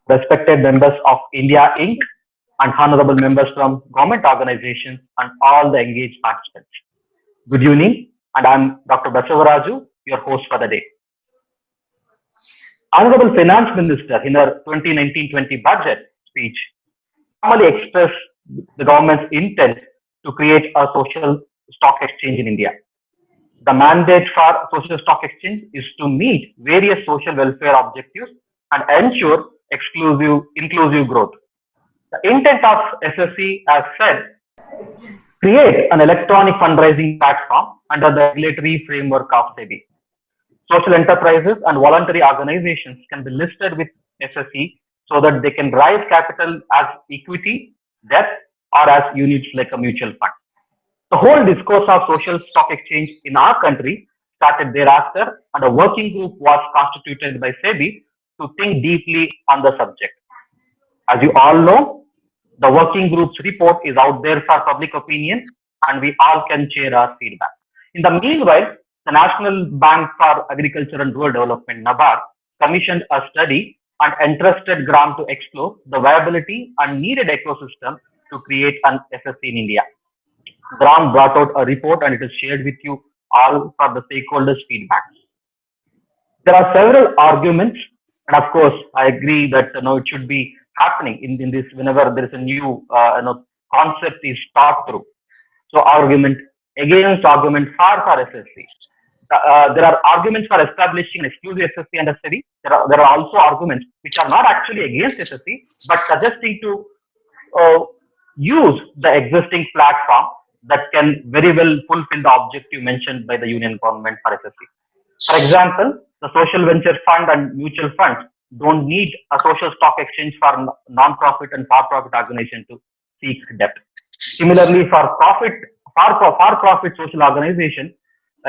respected members of India Inc., and honorable members from government organizations and all the engaged participants. Good evening, and I'm Dr. Basavaraju, your host for the day. Honorable Finance Minister in her 2019-20 budget speech formally expressed the government's intent to create a social stock exchange in India. The mandate for social stock exchange is to meet various social welfare objectives and ensure inclusive growth. The intent of SSE, as said, create an electronic fundraising platform under the regulatory framework of SEBI. Social enterprises and voluntary organizations can be listed with SSE so that they can raise capital as equity, debt, or as units like a mutual fund. The whole discourse of social stock exchange in our country started thereafter, and a working group was constituted by SEBI to think deeply on the subject. As you all know, the working group's report is out there for public opinion, and we all can share our feedback. In the meanwhile, the National Bank for Agriculture and Rural Development, NABARD, commissioned a study and entrusted GRAAM to explore the viability and needed ecosystem to create an SSE in India. GRAAM brought out a report and it is shared with you all for the stakeholders' feedback. There are several arguments, and of course, I agree that it should be happening in this whenever there is a new concept is thought through. So argument against, argument for SSE. There are arguments for establishing an exclusive SSE under SEBI. There are also arguments which are not actually against SSE, but suggesting to use the existing platform that can very well fulfill the objective mentioned by the Union government for SSE. For example, the social venture fund and mutual funds don't need a social stock exchange for non-profit and for-profit organization to seek debt. Similarly, for for-profit social organization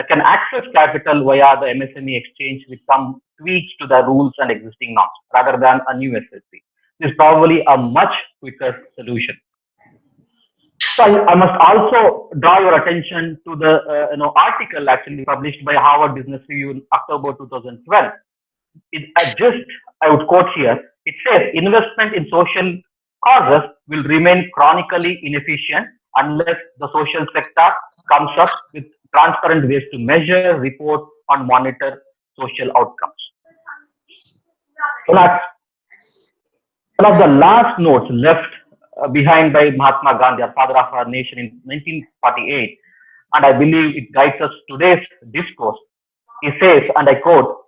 can access capital via the MSME exchange with some tweaks to the rules and existing norms rather than a new SSE. This is probably a much quicker solution. So I must also draw your attention to the article actually published by Harvard Business Review in October 2012. I would quote here, it says investment in social causes will remain chronically inefficient unless the social sector comes up with transparent ways to measure, report, and monitor social outcomes. So that's one of the last notes left behind by Mahatma Gandhi, our father of our nation, in 1948, and I believe it guides us today's discourse. He says, and I quote,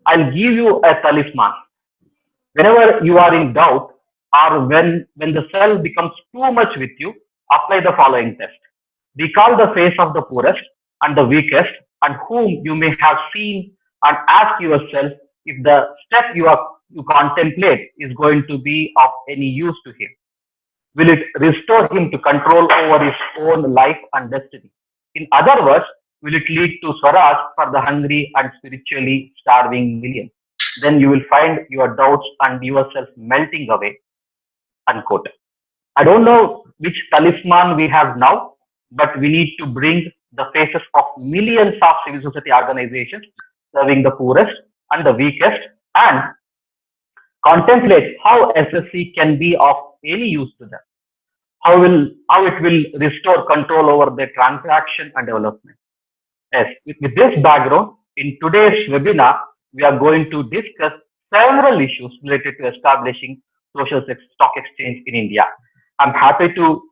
"I'll give you a talisman. Whenever you are in doubt, or when the cell becomes too much with you, apply the following test. Recall the face of the poorest and the weakest and whom you may have seen, and ask yourself if the step you contemplate is going to be of any use to him. Will it restore him to control over his own life and destiny? In other words, will it lead to Swaraj for the hungry and spiritually starving millions? Then you will find your doubts and yourself melting away." Unquote. I don't know which talisman we have now, but we need to bring the faces of millions of civil society organizations serving the poorest and the weakest and contemplate how SSE can be of any use to them. How it will restore control over their transaction and development. Yes, with this background, in today's webinar, we are going to discuss several issues related to establishing social stock exchange in India. I'm happy to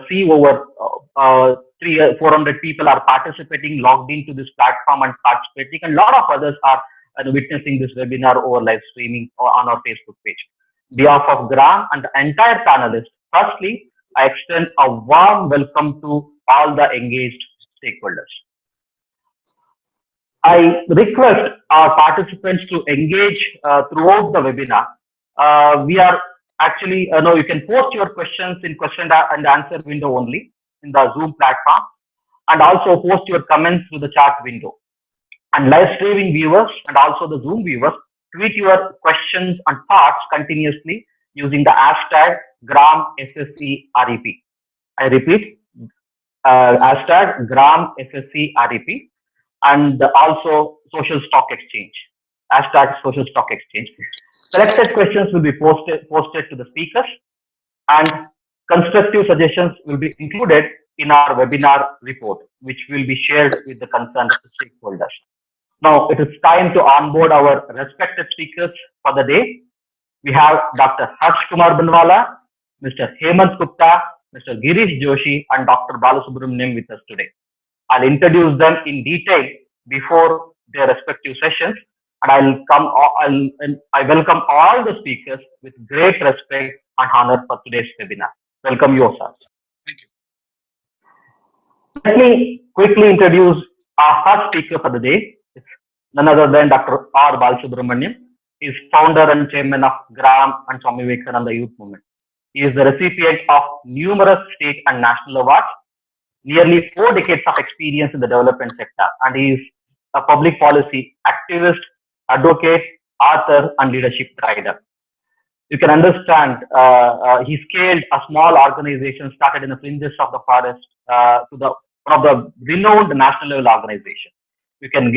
see over 400 people are participating, logged into this platform and participating, and a lot of others are witnessing this webinar over live streaming on our Facebook page. On behalf of GRAAM and the entire panelists, firstly, I extend a warm welcome to all the engaged stakeholders. I request our participants to engage throughout the webinar. We are actually, you can post your questions in question and answer window only in the Zoom platform, and also post your comments through the chat window. And live streaming viewers and also the Zoom viewers, tweet your questions and thoughts continuously using the hashtag GRAAM_SSE_REP. I repeat, hashtag GRAAM_SSE_REP, and also social stock exchange. hashtag social stock exchange. Selected questions will be posted to the speakers, and constructive suggestions will be included in our webinar report, which will be shared with the concerned stakeholders. Now it is time to onboard our respected speakers for the day. We have Dr. Harsh Kumar Banwala, Mr. Hemant Gupta, Mr. Girish Joshi, and Dr. Balasubramaniam with us today. I'll introduce them in detail before their respective sessions, and I welcome all the speakers with great respect and honor for today's webinar. Welcome you, sir. Thank you. Let me quickly introduce our first speaker for the day. It's none other than Dr. R. Balasubramaniam. He is founder and chairman of GRAAM and Swami Vivekananda Youth Movement. He is the recipient of numerous state and national awards, nearly 4 decades of experience in the development sector, and he is a public policy activist, advocate, author, and leadership rider. You can understand he scaled a small organization started in the fringes of the forest to one of the renowned national level organization. You can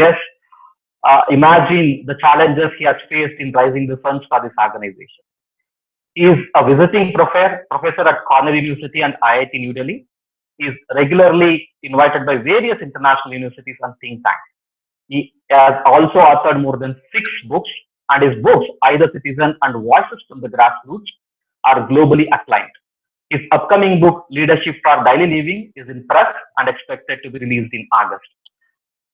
imagine the challenges he has faced in raising the funds for this organization. He is a visiting professor at Cornell University and IIT New Delhi. He is regularly invited by various international universities and think tanks. He has also authored more than 6 books, and his books, Either Citizen and Voices from the Grassroots, are globally acclaimed. His upcoming book, Leadership for Daily Living, is in press and expected to be released in August.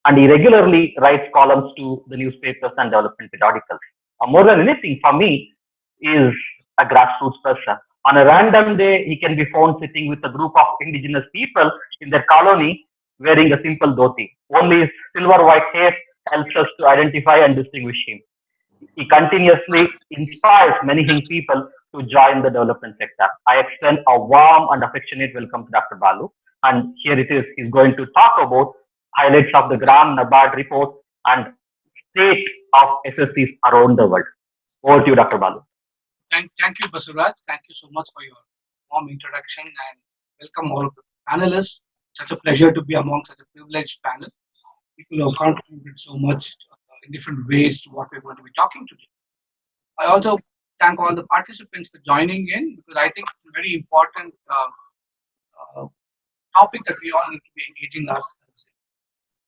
And he regularly writes columns to the newspapers and development periodicals. More than anything, for me, is a grassroots person. On a random day, he can be found sitting with a group of indigenous people in their colony wearing a simple dhoti. Only his silver white hair helps us to identify and distinguish him. He continuously inspires many young people to join the development sector. I extend a warm and affectionate welcome to Dr. Balu. And here it is, he's going to talk about highlights of the GRAAM NABARD report and state of SSEs around the world. Over to you, Dr. Balu. Thank you, Basuraj. Thank you so much for your warm introduction, and welcome all of the panelists. Such a pleasure to be among such a privileged panel. People who have contributed so much in different ways to what we're going to be talking today. I also thank all the participants for joining in, because I think it's a very important topic that we all need to be engaging ourselves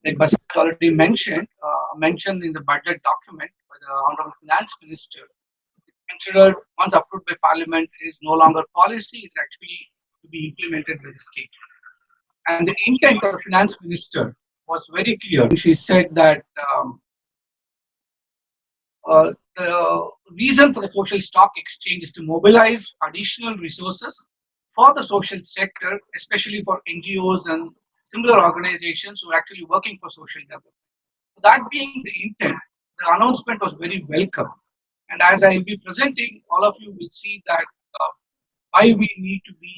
in. Like Basuraj already mentioned in the budget document by the Honorable Finance Minister, considered once approved by Parliament is no longer policy, it's actually to be implemented by the state. And the intent of the Finance Minister was very clear. She said that the reason for the social stock exchange is to mobilize additional resources for the social sector, especially for NGOs and similar organizations who are actually working for social development. So that being the intent, the announcement was very welcome. And as I will be presenting, all of you will see that why we need to be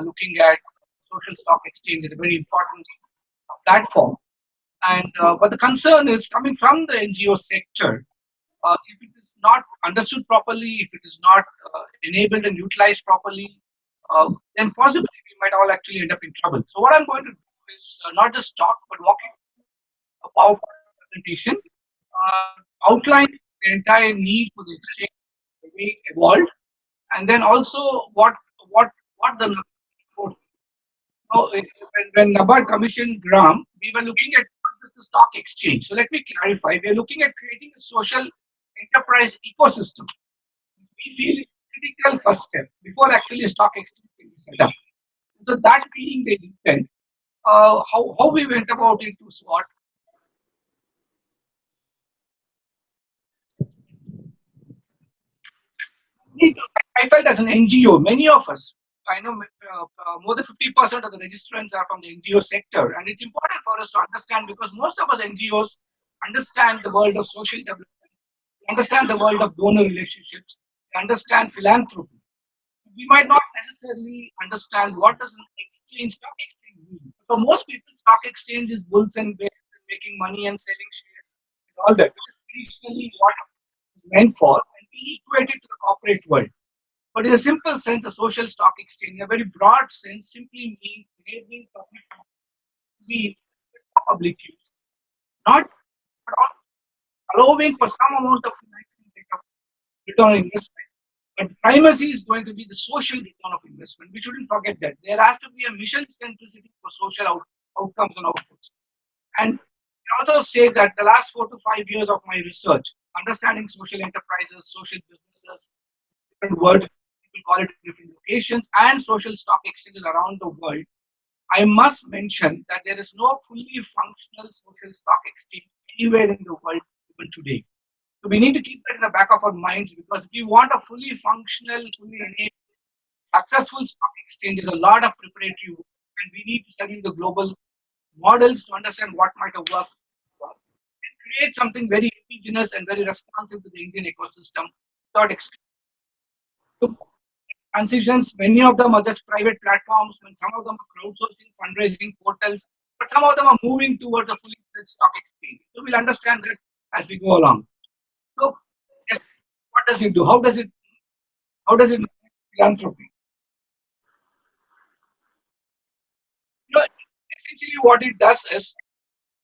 looking at social stock exchange as a very important platform. And but the concern is coming from the NGO sector. If it is not understood properly, if it is not enabled and utilized properly, then possibly we might all actually end up in trouble. So what I'm going to do is not just talk, but walk into a PowerPoint presentation, outline the entire need for the exchange, the way it evolved, and then also what the when NABARD commissioned GRAAM, we were looking at the stock exchange. So let me clarify: we are looking at creating a social enterprise ecosystem. We feel it's a critical first step before actually a stock exchange can be set up. So that being the intent, how we went about it was what. I felt as an NGO, many of us, I know more than 50% of the registrants are from the NGO sector, and it's important for us to understand, because most of us NGOs understand the world of social development, understand the world of donor relationships, understand philanthropy. We might not necessarily understand what does an exchange, stock exchange mean. For most people, stock exchange is bulls and bears, making money and selling shares, and all that, which is traditionally what is meant for, and we equate it to the corporate world. But in a simple sense, a social stock exchange, in a very broad sense, simply means enabling public to be public use, not allowing for some amount of financial return on investment. But primacy is going to be the social return of investment. We shouldn't forget that. There has to be a mission centricity for social outcomes and outputs. And I also say that the last 4 to 5 years of my research, understanding social enterprises, social businesses, different words, people call it different locations, and social stock exchanges around the world, I must mention that there is no fully functional social stock exchange anywhere in the world even today. So we need to keep that in the back of our minds, because if you want a fully functional, fully enabled, successful stock exchange, there's a lot of preparatory work, and we need to study the global models to understand what might have worked and create something very indigenous and very responsive to the Indian ecosystem without extreme transitions. Many of them are just private platforms, and some of them are crowdsourcing, fundraising portals, but some of them are moving towards a fully fledged stock exchange. So we'll understand that as we go along. So what does it do? How does it philanthropy? Essentially what it does is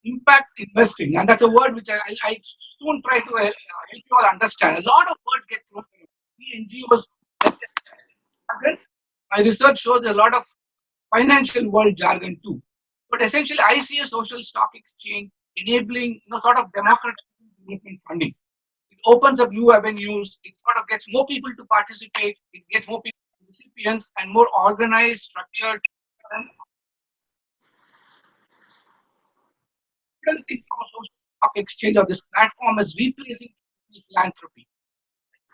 impact investing, and that's a word which I soon try to help you all understand. A lot of words get thrown around. We NGOs, my research shows a lot of financial world jargon too. But essentially, I see a social stock exchange enabling, sort of democratizing development funding. It opens up new avenues. It sort of gets more people to participate. It gets more people, recipients, and more organized, structured. And I don't think of a social stock exchange or this platform as replacing philanthropy.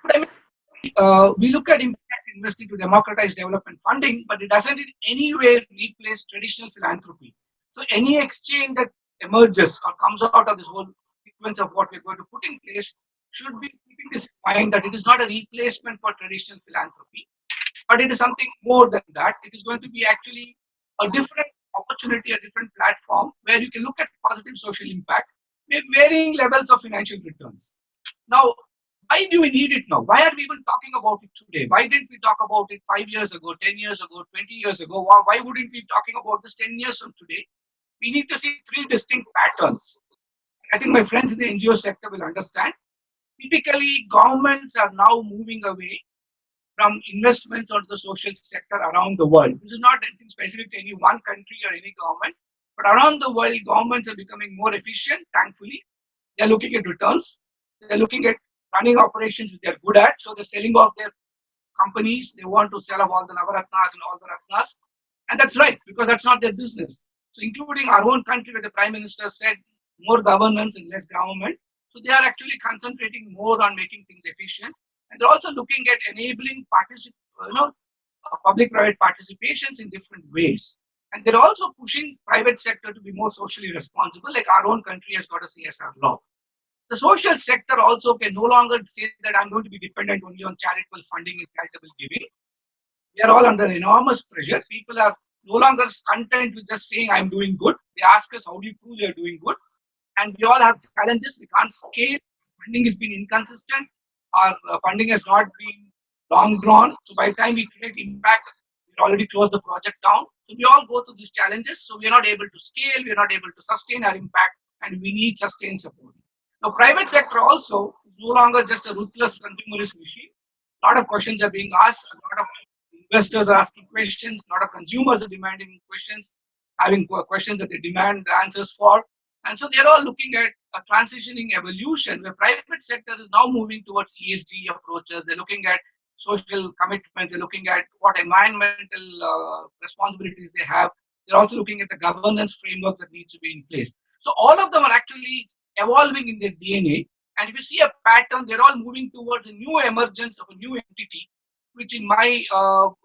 But I mean, we look at impact investing to democratize development funding, but it doesn't in any way replace traditional philanthropy. So any exchange that emerges or comes out of this whole sequence of what we're going to put in place should be keeping this in mind, that it is not a replacement for traditional philanthropy, but it is something more than that. It is going to be actually a different opportunity, a different platform where you can look at positive social impact with varying levels of financial returns. Now, why do we need it now? Why are we even talking about it today? Why didn't we talk about it 5 years ago, 10 years ago, 20 years ago? Why wouldn't we be talking about this 10 years from today? We need to see three distinct patterns. I think my friends in the NGO sector will understand. Typically, governments are now moving away from investments onto the social sector around the world. This is not anything specific to any one country or any government, but around the world, governments are becoming more efficient, thankfully. They're looking at returns. They're looking at running operations which they're good at. So they're selling off their companies. They want to sell off all the Navaratnas and all the Ratnas. And that's right, because that's not their business. So including our own country, where the Prime Minister said more governance and less government. So they are actually concentrating more on making things efficient. And they're also looking at enabling public-private participations in different ways. And they're also pushing private sector to be more socially responsible, like our own country has got a CSR law. The social sector also can no longer say that I'm going to be dependent only on charitable funding and charitable giving. We are all under enormous pressure. People are no longer content with just saying I'm doing good. They ask us, how do you prove you're doing good? And we all have challenges. We can't scale. Funding has been inconsistent. Our funding has not been long drawn. So by the time we create impact, we already closed the project down. So we all go through these challenges. So we are not able to scale. We are not able to sustain our impact, and we need sustained support. Now, private sector also is no longer just a ruthless consumerist machine. A lot of questions are being asked. A lot of investors are asking questions. A lot of consumers are demanding questions, having questions that they demand answers for. And so they're all looking at a transitioning evolution where private sector is now moving towards ESG approaches. They're looking at social commitments. They're looking at what environmental responsibilities they have. They're also looking at the governance frameworks that need to be in place. So all of them are actually evolving in their DNA. And if you see a pattern, they're all moving towards a new emergence of a new entity, which in my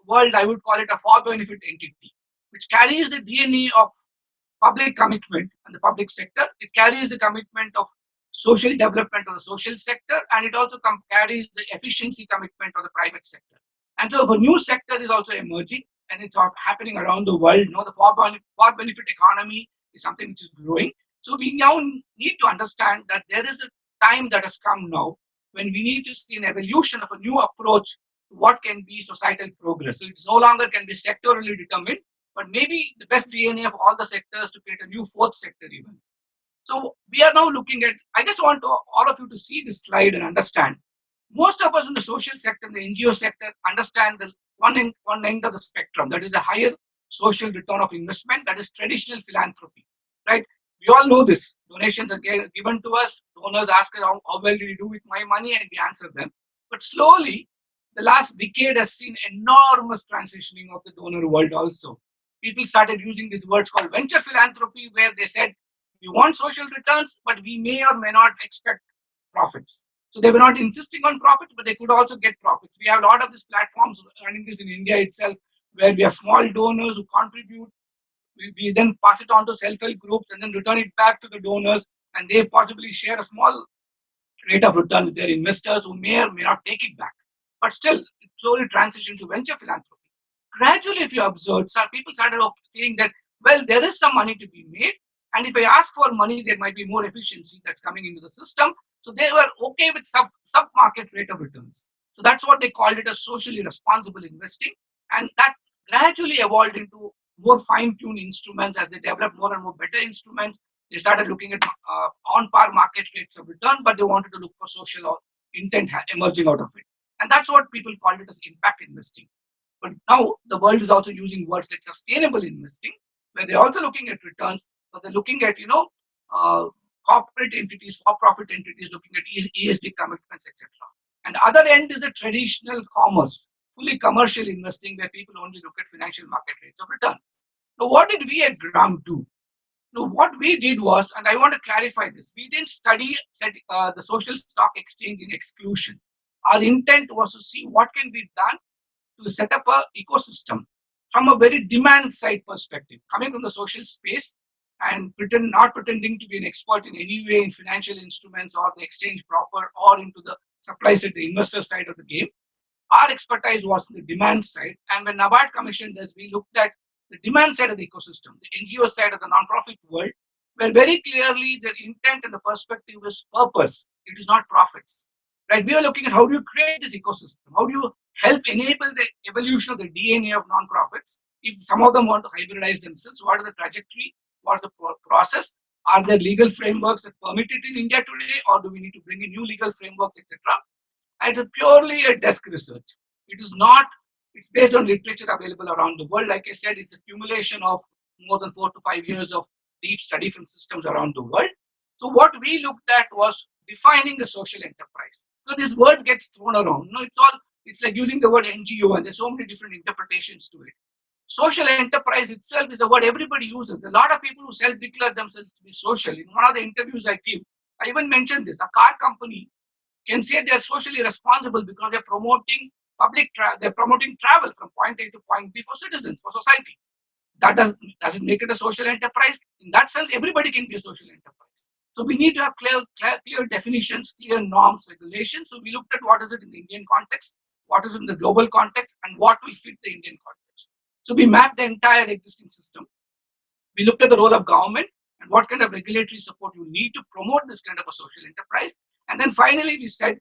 world, I would call it a for-benefit entity, which carries the DNA of public commitment in the public sector. It carries the commitment of social development of the social sector, and it also carries the efficiency commitment of the private sector. And so a new sector is also emerging, and it's happening around the world. The for-benefit economy is something which is growing. So we now need to understand that there is a time that has come now when we need to see an evolution of a new approach to what can be societal progress. So it's no longer can be sectorally determined, but maybe the best DNA of all the sectors to create a new fourth sector even. So we are now looking at, I just want all of you to see this slide and understand. Most of us in the social sector, the NGO sector, understand the one end of the spectrum, that is a higher social return of investment, that is traditional philanthropy, right? We all know this. Donations are given to us. Donors ask us how well did you do with my money, and we answer them. But slowly, the last decade has seen enormous transitioning of the donor world also. People started using these words called venture philanthropy, where they said, we want social returns, but we may or may not expect profits. So they were not insisting on profits, but they could also get profits. We have a lot of these platforms running this in India itself, where we have small donors who contribute. We then pass it on to self-help groups and then return it back to the donors, and they possibly share a small rate of return with their investors who may or may not take it back. But still, it slowly transitioned to venture philanthropy. Gradually, if you observe, people started saying that, well, there is some money to be made, and if I ask for money, there might be more efficiency that's coming into the system. So they were okay with sub-market rate of returns. So that's what they called it as socially responsible investing, and that gradually evolved into more fine-tuned instruments as they developed more and more better instruments. They started looking at on-par market rates of return, but they wanted to look for social intent emerging out of it, and that's what people called it as impact investing. But now the world is also using words like sustainable investing, where they're also looking at returns, but they're looking at corporate entities, for-profit entities, looking at ESG commitments, etc. And the other end is the traditional commerce, fully commercial investing, where people only look at financial market rates of return. Now, what did we at GRAAM do? Now, what we did was, and I want to clarify this, we didn't study the social stock exchange in exclusion. Our intent was to see what can be done to set up an ecosystem from a very demand side perspective, coming from the social space and not pretending to be an expert in any way in financial instruments or the exchange proper or into the supply side, the investor side of the game. Our expertise was the demand side. And when NABARD commissioned us, we looked at the demand side of the ecosystem, the NGO side of the non-profit world, where very clearly their intent and the perspective is purpose. It is not profits. Right? We are looking at how do you create this ecosystem? How do you help enable the evolution of the DNA of non-profits? If some of them want to hybridize themselves, what is the trajectory? What's the process? Are there legal frameworks that permit it in India today, or do we need to bring in new legal frameworks, etc.? And it's purely a desk research. It is not, it's based on literature available around the world. Like I said, it's accumulation of more than 4 to 5 years of deep study from systems around the world. So what we looked at was defining the social enterprise. So this word gets thrown around. No, it's like using the word NGO, and there's so many different interpretations to it. Social enterprise itself is a word everybody uses. There are a lot of people who self-declare themselves to be social. In one of the interviews I give, I even mentioned this. A car company can say they are socially responsible because they're promoting they're promoting travel from point A to point B for citizens, for society. That doesn't make it a social enterprise. In that sense, everybody can be a social enterprise. So we need to have clear definitions, clear norms, regulations. So we looked at what is it in the Indian context, what is it in the global context, and what will fit the Indian context. So we mapped the entire existing system. We looked at the role of government and what kind of regulatory support you need to promote this kind of a social enterprise. And then finally, we said,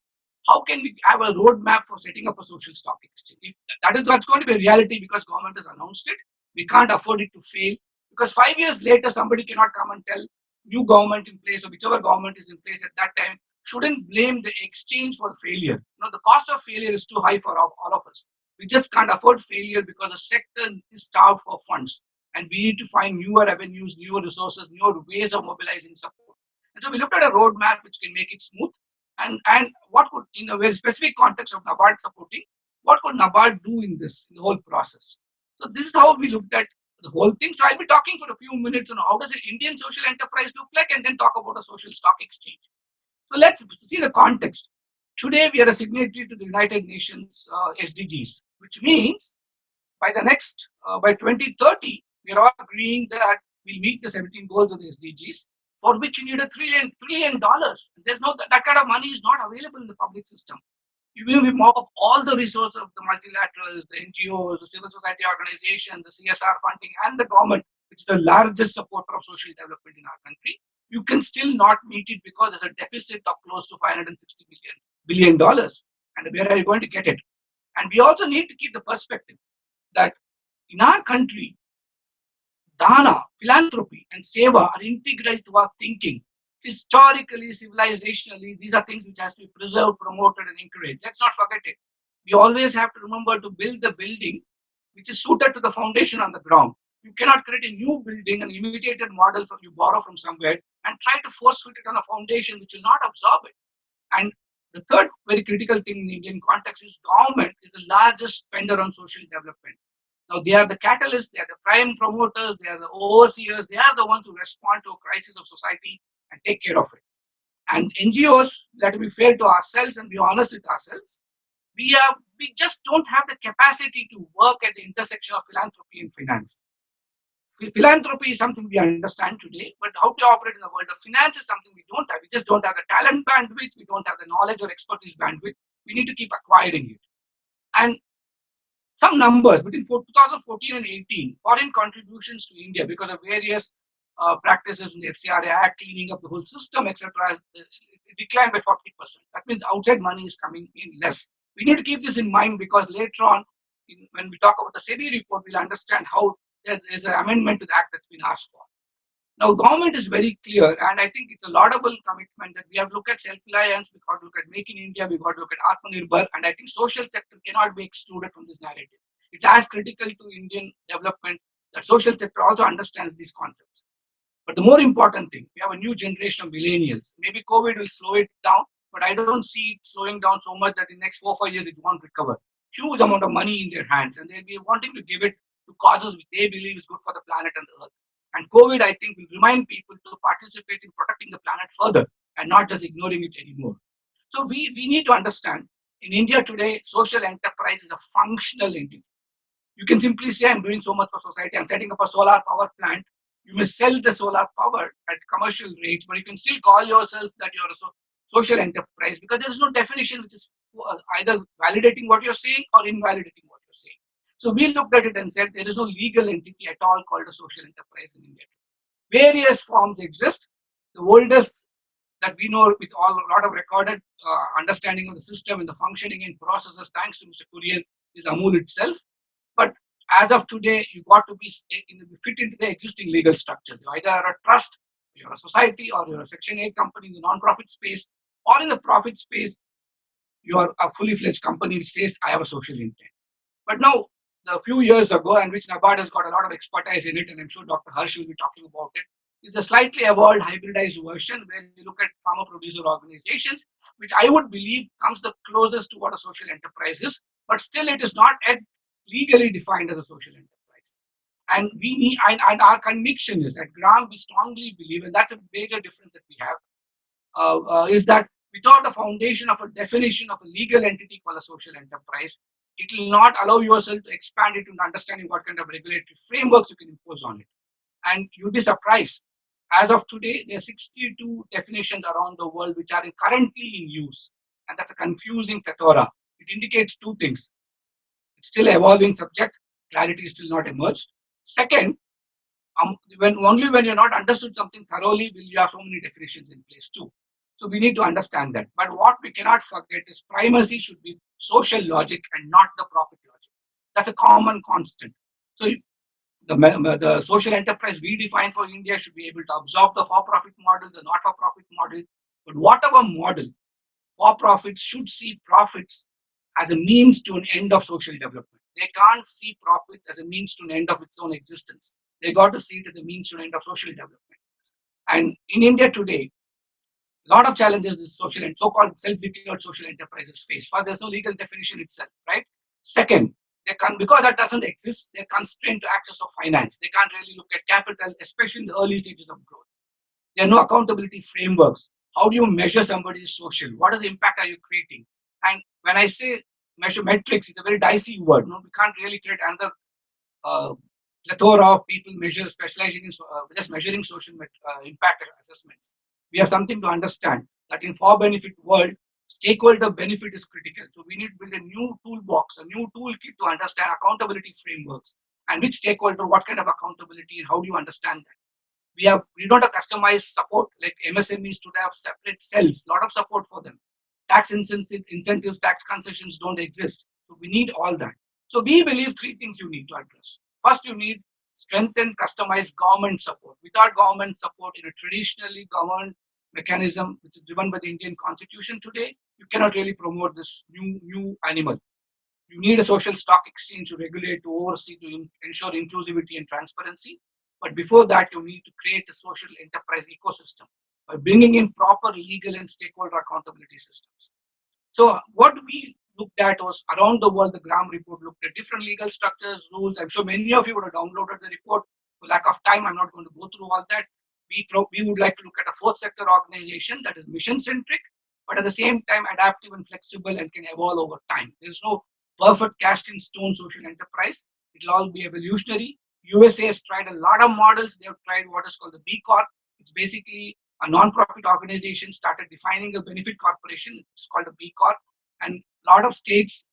how can we have a roadmap for setting up a social stock exchange? That is what's going to be a reality because government has announced it. We can't afford it to fail because 5 years later, somebody cannot come and tell new government in place or whichever government is in place at that time shouldn't blame the exchange for failure. The cost of failure is too high for all of us. We just can't afford failure because the sector is starved for funds. And we need to find newer avenues, newer resources, newer ways of mobilizing support. And so we looked at a roadmap which can make it smooth. And what could, in a very specific context of NABARD supporting, what could NABARD do in the whole process? So this is how we looked at the whole thing. So I'll be talking for a few minutes on how does an Indian social enterprise look like, and then talk about a social stock exchange. So let's see the context. Today we are a signatory to the United Nations SDGs, which means by 2030, we are all agreeing that we'll meet the 17 goals of the SDGs, for which you need $1 trillion. There's that kind of money is not available in the public system. Even if we mop up all the resources of the multilaterals, the NGOs, the civil society organizations, the CSR funding, and the government, which is the largest supporter of social development in our country, you can still not meet it because there's a deficit of close to $560 billion. And where are you going to get it? And we also need to keep the perspective that in our country, dana, philanthropy, and seva are integral to our thinking. historically, civilizationally, these are things which has to be preserved, promoted, and encouraged. Let's not forget it. We always have to remember to build the building which is suited to the foundation on the ground. You cannot create a new building, an imitated model from you borrow from somewhere, and try to force fit it on a foundation which will not absorb it. And the third very critical thing in the Indian context is government is the largest spender on social development. Now they are the catalysts, they are the prime promoters, they are the overseers, they are the ones who respond to a crisis of society and take care of it. And NGOs, let us be fair to ourselves and be honest with ourselves, we just don't have the capacity to work at the intersection of philanthropy and finance. Philanthropy is something we understand today, but how to operate in the world of finance is something we don't have. We just don't have the talent bandwidth, we don't have the knowledge or expertise bandwidth. We need to keep acquiring it. And some numbers between 2014 and 18, foreign contributions to India because of various practices in the FCRA Act, cleaning up the whole system, etc., it declined by 40%. That means outside money is coming in less. We need to keep this in mind because later on, when we talk about the SEBI report, we'll understand how there is an amendment to the act that's been asked for. Now, government is very clear, and I think it's a laudable commitment that we have to look at self-reliance, we've got to look at Make in India, we've got to look at Atmanirbhar, and I think social sector cannot be excluded from this narrative. It's as critical to Indian development that social sector also understands these concepts. But the more important thing, we have a new generation of millennials. Maybe COVID will slow it down, but I don't see it slowing down so much that in the next 4 or 5 years it won't recover. Huge amount of money in their hands, and they'll be wanting to give it to causes which they believe is good for the planet and the earth. And COVID, I think, will remind people to participate in protecting the planet further and not just ignoring it anymore. So we need to understand, in India today, social enterprise is a functional entity. You can simply say, I'm doing so much for society, I'm setting up a solar power plant. You may sell the solar power at commercial rates, but you can still call yourself that you're a social enterprise because there's no definition which is either validating what you're saying or invalidating what you're saying. So we looked at it and said there is no legal entity at all called a social enterprise in India. Various forms exist. The oldest that we know with a lot of recorded understanding of the system and the functioning and processes, thanks to Mr. Kurian, is Amul itself. But as of today, you've got to be fit into the existing legal structures. You either are a trust, you're a society, or you're a Section 8 company in the non-profit space, or in the profit space, you are a fully fledged company which says, I have a social intent. But now, a few years ago, and which NABARD has got a lot of expertise in it, and I'm sure Dr. Harsh will be talking about it, is a slightly evolved, hybridized version where you look at farmer producer organizations, which I would believe comes the closest to what a social enterprise is, but still it is not yet legally defined as a social enterprise. And we need, and our conviction is at GRAAM, we strongly believe, and that's a major difference that we have, is that without a foundation of a definition of a legal entity called a social enterprise, it will not allow yourself to expand it into understanding what kind of regulatory frameworks you can impose on it. And you'll be surprised. As of today, there are 62 definitions around the world which are currently in use. And that's a confusing plethora. It indicates two things. It's still an evolving subject. Clarity is still not emerged. Second, only when you're not understood something thoroughly will you have so many definitions in place too. So we need to understand that. But what we cannot forget is primacy should be social logic and not the profit logic. That's a common constant. So the social enterprise we define for India should be able to absorb the for-profit model, the not-for-profit model. But whatever model, for-profits should see profits as a means to an end of social development. They can't see profit as a means to an end of its own existence. They got to see it as a means to an end of social development. And in India today, a lot of challenges this social and so-called self-declared social enterprises face. First, there's no legal definition itself, right? Second, because that doesn't exist, they're constrained to access of finance. They can't really look at capital, especially in the early stages of growth. There are no accountability frameworks. How do you measure somebody's social? What is the impact are you creating? And when I say measure metrics, it's a very dicey word. No, we can't really create another plethora of people specializing in just measuring social impact assessments. We have something to understand that in for-benefit world, stakeholder benefit is critical. So we need to build a new toolbox, a new toolkit to understand accountability frameworks and which stakeholder, what kind of accountability, and how do you understand that. We don't have customized support like MSMEs to have separate cells, a lot of support for them. Tax incentives, tax concessions don't exist. So we need all that. So we believe three things you need to address. First, you need strengthened, customized government support. Without government support in a traditionally governed mechanism which is driven by the Indian Constitution today, you cannot really promote this new animal. You need a social stock exchange to regulate, to oversee, to ensure inclusivity and transparency. But before that, you need to create a social enterprise ecosystem by bringing in proper legal and stakeholder accountability systems. So what we looked at was around the world, the GRAAM report looked at different legal structures, rules. I'm sure many of you would have downloaded the report. For lack of time, I'm not going to go through all that. We would like to look at a fourth sector organization that is mission centric, but at the same time adaptive and flexible and can evolve over time. There's no perfect cast in stone social enterprise. It'll all be evolutionary. USA has tried a lot of models. They've tried what is called the B Corp. It's basically a non-profit organization started defining a benefit corporation. It's called a B Corp. And a lot of states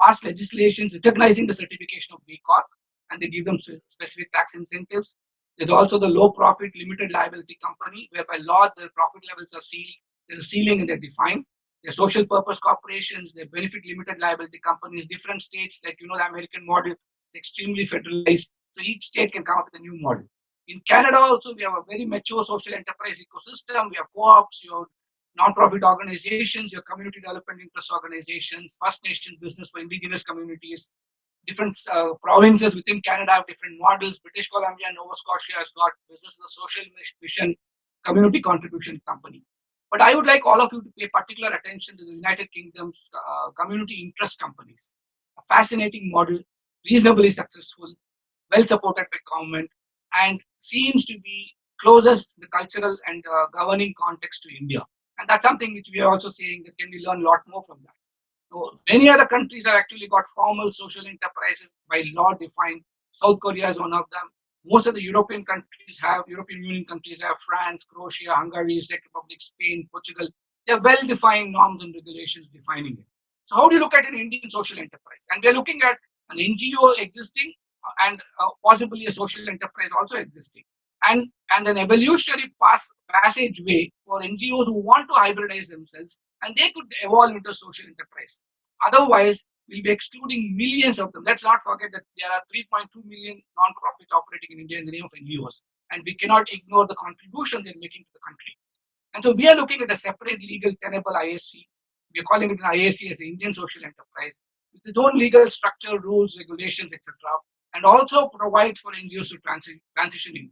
passed legislations recognizing the certification of B Corp, and they give them specific tax incentives. There's also the low profit limited liability company, where by law their profit levels are sealed. There's a ceiling and they're defined. There's social purpose corporations, their benefit limited liability companies, different states, like the American model is extremely federalized. So each state can come up with a new model. In Canada also, we have a very mature social enterprise ecosystem. We have co-ops, you have non-profit organizations, your community development interest organizations, First Nations business for indigenous communities. Different provinces within Canada have different models. British Columbia and Nova Scotia has got business as a social mission community contribution company. But I would like all of you to pay particular attention to the United Kingdom's community interest companies. A fascinating model, reasonably successful, well supported by government, and seems to be closest to the cultural and governing context to India. And that's something which we are also saying that can we learn a lot more from that. So many other countries have actually got formal social enterprises by law defined. South Korea is one of them. Most of the European Union countries have France, Croatia, Hungary, Czech Republic, Spain, Portugal. They have well-defined norms and regulations defining it. So how do you look at an Indian social enterprise? And we are looking at an NGO existing and possibly a social enterprise also existing. And an evolutionary passageway for NGOs who want to hybridize themselves, and they could evolve into a social enterprise. Otherwise, we'll be excluding millions of them. Let's not forget that there are 3.2 million non-profits operating in India in the name of NGOs, and we cannot ignore the contribution they're making to the country. And so we are looking at a separate legal tenable ISC. We are calling it an ISC as an Indian social enterprise with its own legal structure, rules, regulations, etc., and also provides for NGOs to transition into.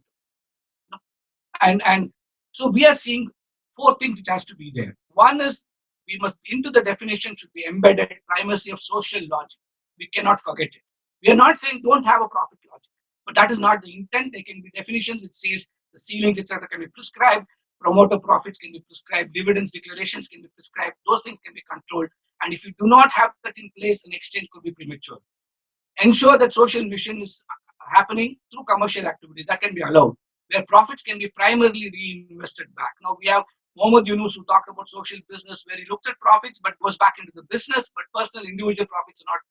And so we are seeing four things which has to be there. One is we must, into the definition should be embedded primacy of social logic. We cannot forget it. We are not saying don't have a profit logic, but that is not the intent. There can be definitions which says the ceilings, etc., can be prescribed, promoter profits can be prescribed, dividends declarations can be prescribed, those things can be controlled. And if you do not have that in place, an exchange could be premature. Ensure that social mission is happening through commercial activities, that can be allowed, where profits can be primarily reinvested back. Now we have Mohammed Yunus, who talked about social business, where he looks at profits but goes back into the business, but personal individual profits are not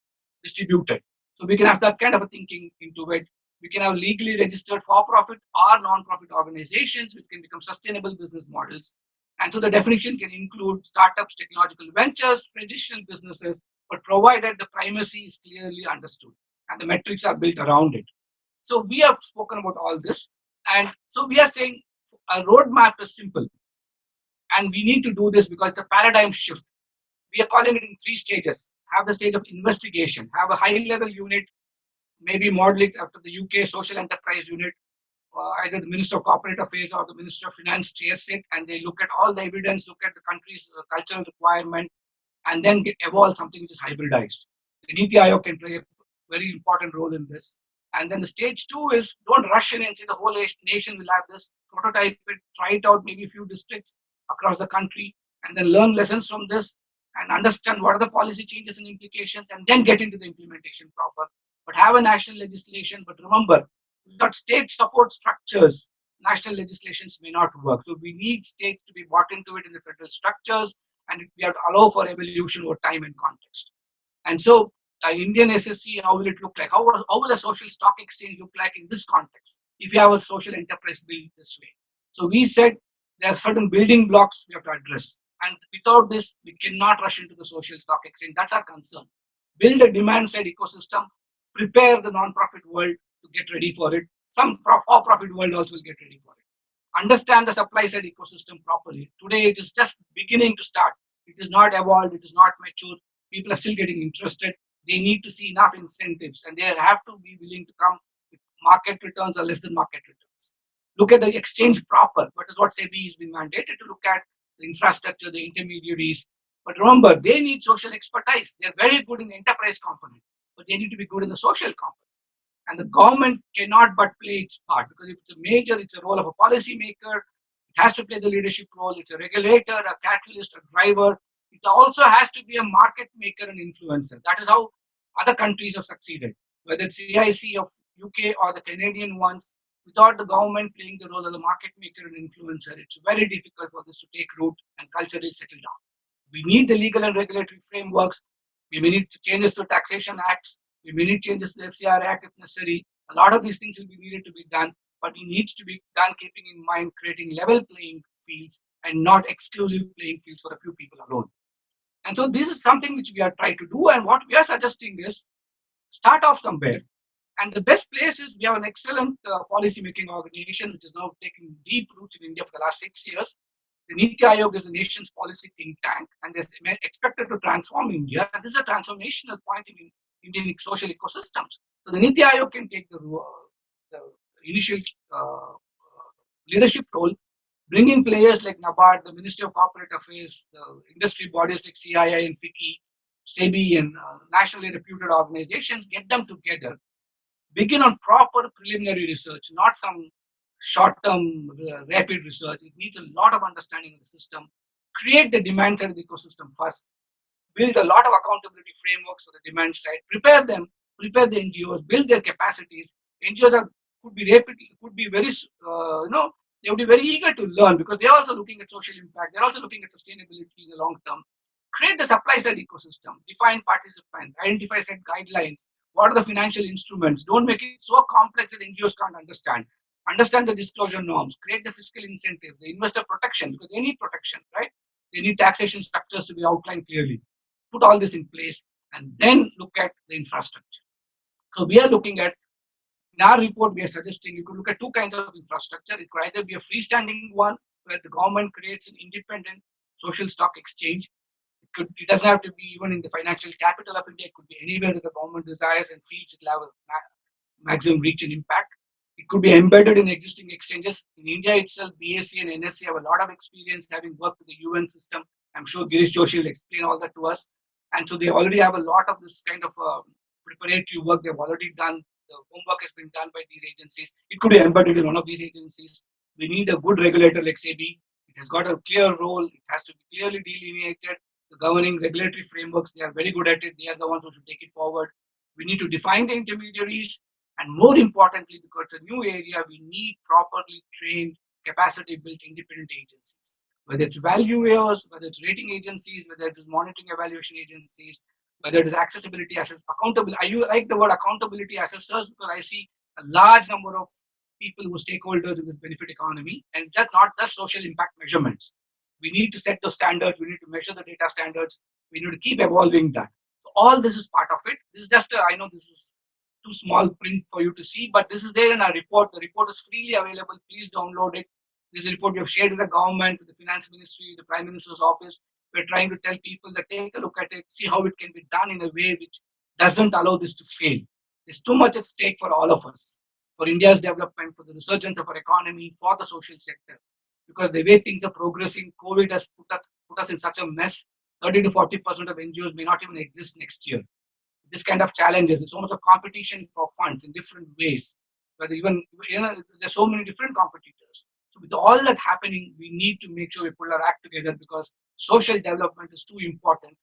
distributed. So we can have that kind of a thinking into it. We can have legally registered for-profit or non-profit organizations which can become sustainable business models. And so the definition can include startups, technological ventures, traditional businesses, but provided the primacy is clearly understood and the metrics are built around it. So we have spoken about all this. And so we are saying a roadmap is simple. And we need to do this because it's a paradigm shift. We are calling it in 3 stages. Have the stage of investigation, have a high-level unit, maybe model it after the UK social enterprise unit, either the Minister of Corporate Affairs or the Minister of Finance chairs it, and they look at all the evidence, look at the country's cultural requirement, and then evolve something which is hybridized. The Niti Aayog can play a very important role in this. And then the stage 2 is don't rush in and say the whole nation will have this, prototype it, try it out, maybe a few districts across the country, and then learn lessons from this and understand what are the policy changes and implications, and then get into the implementation proper. But have a national legislation. But remember, without state support structures, national legislations may not work. So we need states to be bought into it in the federal structures, and we have to allow for evolution over time and context. And so Indian SSE, how will it look like? How will a social stock exchange look like in this context if you have a social enterprise built this way? So we said there are certain building blocks we have to address. And without this, we cannot rush into the social stock exchange. That's our concern. Build a demand-side ecosystem, prepare the non-profit world to get ready for it. Some for-profit world also will get ready for it. understand the supply side ecosystem properly. Today, it is just beginning to start. It is not evolved, it is not mature. People are still getting interested. They need to see enough incentives and they have to be willing to come with market returns or less than market returns. Look at the exchange proper. What is what SEBI has been mandated to look at the infrastructure, the intermediaries. But remember, they need social expertise. They're very good in the enterprise component, but they need to be good in the social component. And the government cannot but play its part because if it's a major, it's a role of a policy maker. It has to play the leadership role. It's a regulator, a catalyst, a driver. It also has to be a market maker and influencer. That is how other countries have succeeded, whether it's CIC of UK or the Canadian ones. Without the government playing the role of the market maker and influencer, it's very difficult for this to take root and culturally settle down. We need the legal and regulatory frameworks. We may need changes to taxation acts. We may need changes to the FCR Act if necessary. A lot of these things will be needed to be done, but it needs to be done keeping in mind creating level playing fields and not exclusive playing fields for a few people alone. And so this is something which we are trying to do. And what we are suggesting is start off somewhere. And the best place is we have an excellent policy making organization which is now taking deep roots in India for the last 6 years. The Niti Aayog is the nation's policy think tank and they're expected to transform India. And this is a transformational point in Indian social ecosystems. So the Niti Aayog can take the initial leadership role, bring in players like NABARD, the Ministry of Corporate Affairs, the industry bodies like CII and FICCI, SEBI and nationally reputed organizations, get them together. Begin on proper preliminary research, not some short-term rapid research. It needs a lot of understanding of the system. Create the demand side of the ecosystem first. Build a lot of accountability frameworks for the demand side. Prepare them. Prepare the NGOs. Build their capacities. NGOs could be rapidly, could be very, they would be very eager to learn because they're also looking at social impact. They're also looking at sustainability in the long term. Create the supply side ecosystem. Define participants. Identify set guidelines. What are the financial instruments? Don't make it so complex that NGOs can't understand. Understand the disclosure norms. Create the fiscal incentive, the investor protection, because they need protection, right? They need taxation structures to be outlined clearly. Put all this in place and then look at the infrastructure. So we are looking at, in our report, we are suggesting you could look at two kinds of infrastructure. It could either be a freestanding one where the government creates an independent social stock exchange. It doesn't have to be even in the financial capital of India. It could be anywhere that the government desires and feels it will have a maximum reach and impact. It could be embedded in existing exchanges. In India itself, BSE and NSE have a lot of experience having worked with the UN system. I'm sure Girish Joshi will explain all that to us. And so they already have a lot of this kind of preparatory work they've already done. The homework has been done by these agencies. It could be embedded in one of these agencies. We need a good regulator like SEBI. It has got a clear role. It has to be clearly delineated. The governing regulatory frameworks, they are very good at it. They are the ones who should take it forward. We need to define the intermediaries. And more importantly, because it's a new area, we need properly trained, capacity-built independent agencies. Whether it's valuers, whether it's rating agencies, whether it is monitoring evaluation agencies, whether it is accessibility assessors, accountability. I like the word accountability assessors because I see a large number of people who are stakeholders in this benefit economy and just not just social impact measurements. We need to set those standards. We need to measure the data standards. We need to keep evolving that. So all this is part of it. This is just I know this is too small print for you to see, but this is there in our report. The report is freely available. Please download it. This is a report we have shared with the government, with the finance ministry, the prime minister's office. We're trying to tell people that take a look at it, see how it can be done in a way which doesn't allow this to fail. There's too much at stake for all of us, for India's development, for the resurgence of our economy, for the social sector. Because the way things are progressing, COVID has put us in such a mess. 30 to 40% of NGOs may not even exist next year. This kind of challenges, there's so much of competition for funds in different ways. But even there's so many different competitors. So with all that happening, we need to make sure we pull our act together because social development is too important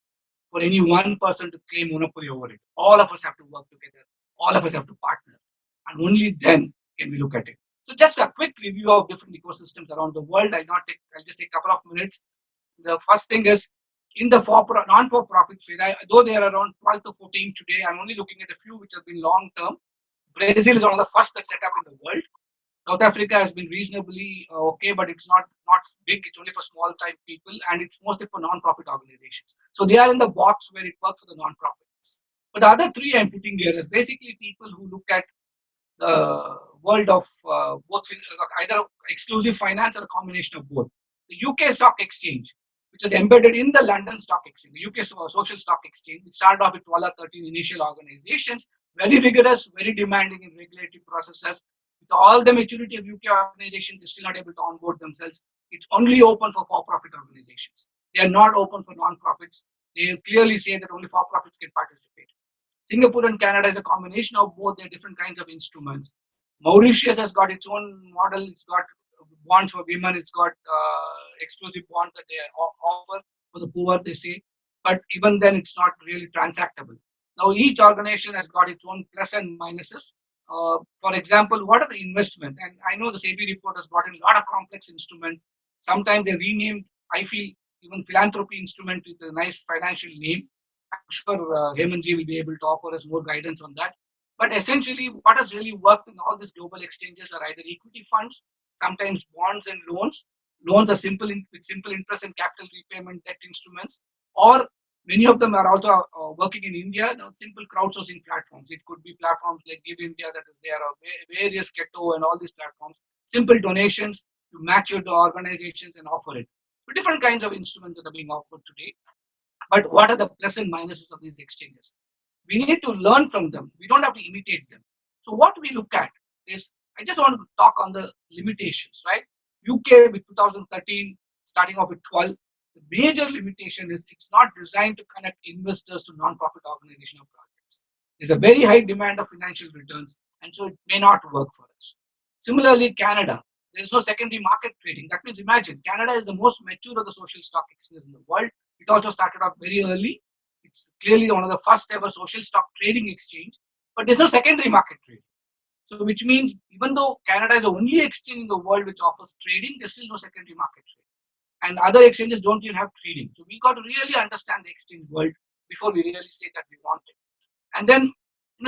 for any one person to claim monopoly over it. All of us have to work together. All of us have to partner. And only then can we look at it. So just a quick review of different ecosystems around the world. I'll just take a couple of minutes. The first thing is in the non-for-profit phase, though they are around 12 to 14 today, I'm only looking at a few which have been long-term. Brazil is one of the first that set up in the world. South Africa has been reasonably okay, but it's not big. It's only for small-time people, and it's mostly for non-profit organizations. So they are in the box where it works for the non-profits. But the other three I'm putting here is basically people who look at the world of either exclusive finance or a combination of both. The UK Stock Exchange, which is embedded in the London Stock Exchange, the UK Social Stock Exchange, it started off with 12 or 13 initial organizations, very rigorous, very demanding in regulatory processes. With all the maturity of UK organizations, they're still not able to onboard themselves. It's only open for profit organizations. They are not open for non-profits. They clearly say that only for-profits can participate. Singapore and Canada is a combination of both their different kinds of instruments. Mauritius has got its own model. It's got bonds for women. It's got exclusive bonds that they offer for the poor, they say. But even then, it's not really transactable. Now, each organization has got its own plus and minuses. For example, what are the investments? And I know the SEBI report has brought in a lot of complex instruments. Sometimes they renamed, I feel, even philanthropy instrument with a nice financial name. I'm sure Hemantji will be able to offer us more guidance on that. But essentially, what has really worked in all these global exchanges are either equity funds, sometimes bonds and loans. Loans are simple with simple interest and capital repayment debt instruments, or many of them are also working in India. Simple crowdsourcing platforms. It could be platforms like Give India, that is there, or various Keto and all these platforms. Simple donations to match your organizations and offer it. So different kinds of instruments that are being offered today. But what are the plus and minuses of these exchanges? We need to learn from them. We don't have to imitate them. So what we look at is, I just want to talk on the limitations, right? UK with 2013, starting off with 12. The major limitation is it's not designed to connect investors to non-profit organization or projects. There's a very high demand of financial returns, and so it may not work for us. Similarly, Canada, there is no secondary market trading. That means imagine, Canada is the most mature of the social stock exchanges in the world. It also started off very early. It's clearly one of the first ever social stock trading exchange, but there's no secondary market trading. So which means even though Canada is the only exchange in the world which offers trading, there's still no secondary market trading. And other exchanges don't even have trading. So we got to really understand the exchange world before we really say that we want it. And then,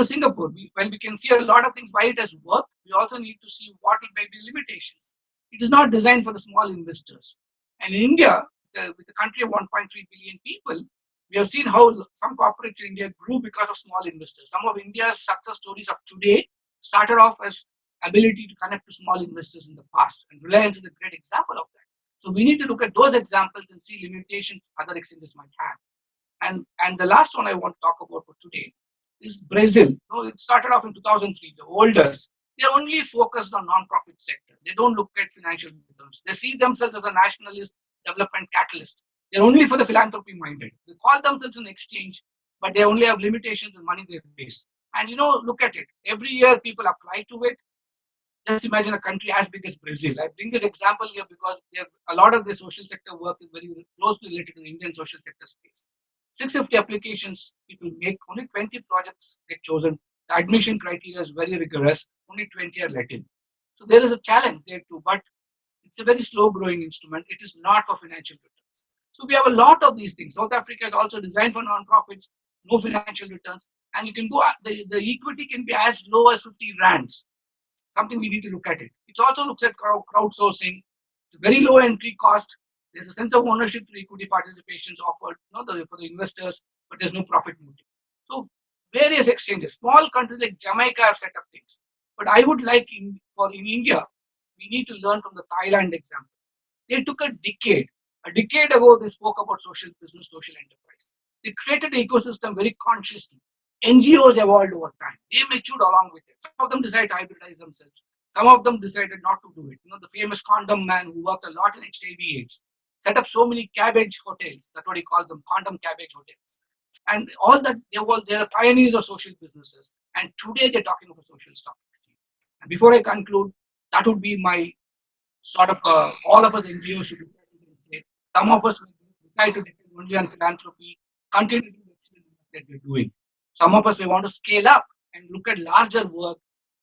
Singapore, when we can see a lot of things why it has worked, we also need to see what it may be limitations. It is not designed for the small investors. And in India, with a country of 1.3 billion people, we have seen how some corporates in India grew because of small investors. Some of India's success stories of today started off as ability to connect to small investors in the past. And Reliance is a great example of that. So we need to look at those examples and see limitations other exchanges might have. And the last one I want to talk about for today is Brazil. It started off in 2003, the oldest. They're only focused on non-profit sector. They don't look at financial returns. They see themselves as a nationalist development catalyst. They're only for the philanthropy minded. They call themselves an exchange, but they only have limitations in money they raise. And look at it. Every year people apply to it. Just imagine a country as big as Brazil. I bring this example here because a lot of the social sector work is very closely related to the Indian social sector space. 650 applications people make, only 20 projects get chosen. The admission criteria is very rigorous, only 20 are let in. So there is a challenge there too, but it's a very slow growing instrument. It is not for financial returns. So we have a lot of these things. South Africa is also designed for non-profits, no financial returns. And you can go, the equity can be as low as 50 rands. Something we need to look at it. It also looks at crowdsourcing. It's a very low entry cost. There's a sense of ownership to equity participations offered for the investors, but there's no profit motive. So various exchanges, small countries like Jamaica have set up things. But I would like in India, we need to learn from the Thailand example. They took a decade. A decade ago, they spoke about social business, social enterprise. They created an ecosystem very consciously. NGOs evolved over time. They matured along with it. Some of them decided to hybridize themselves. Some of them decided not to do it. The famous condom man who worked a lot in HIV/AIDS set up so many cabbage hotels. That's what he calls them, condom cabbage hotels. And all that, they are pioneers of social businesses. And today they're talking of a social stock exchange. And before I conclude, that would be my sort of all of us NGOs should say. Some of us will decide to depend only on philanthropy, continue to do the that we're doing. Some of us may want to scale up and look at larger work,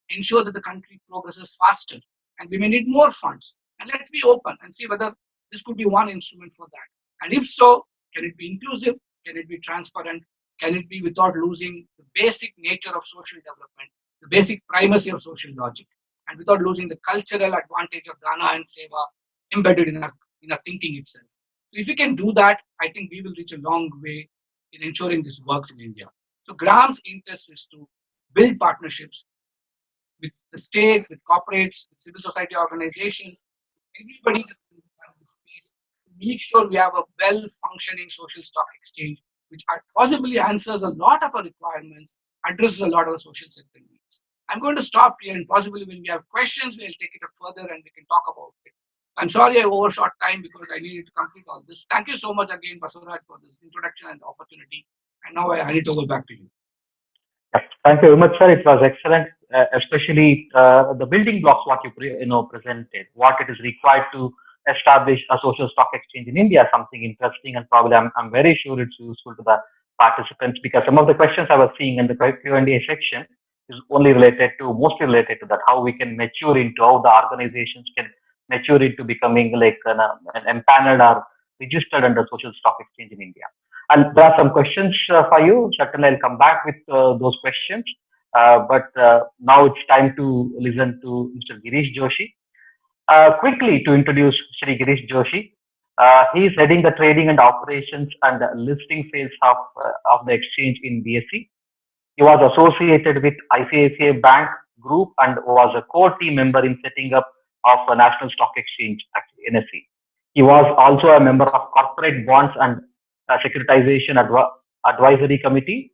ensure that the country progresses faster, and we may need more funds. And let's be open and see whether this could be one instrument for that. And if so, can it be inclusive? Can it be transparent? Can it be without losing the basic nature of social development, the basic primacy of social logic, and without losing the cultural advantage of Dana and Seva embedded in our thinking itself? So if we can do that, I think we will reach a long way in ensuring this works in India. So GRAAM's interest is to build partnerships, with the state, with corporates, with civil society organizations, everybody that's in this space, to make sure we have a well-functioning social stock exchange, which possibly answers a lot of our requirements, addresses a lot of the social sector needs. I'm going to stop here, and possibly when we have questions, we'll take it up further and we can talk about it. I'm sorry I overshot time because I needed to complete all this. Thank you so much again, Basuraj, for this introduction and the opportunity. And now I hand it over back to you. Thank you very much, sir. It was excellent, especially the building blocks what you presented, what it is required to establish a social stock exchange in India. Something interesting, and probably I'm very sure it's useful to the participants, because some of the questions I was seeing in the Q&A section is only related to, mostly related to that, how we can mature into, how the organizations can mature into becoming like an empaneled or registered under social stock exchange in India. And there are some questions for you. Certainly, I'll come back with those questions. But now it's time to listen to Mr. Girish Joshi. Quickly to introduce Shri Girish Joshi. He is heading the trading and operations and listing sales of the exchange in BSE. He was associated with ICICI Bank Group and was a core team member in setting up of a National Stock Exchange, actually NSE. He was also a member of Corporate Bonds and Securitization Advisory Committee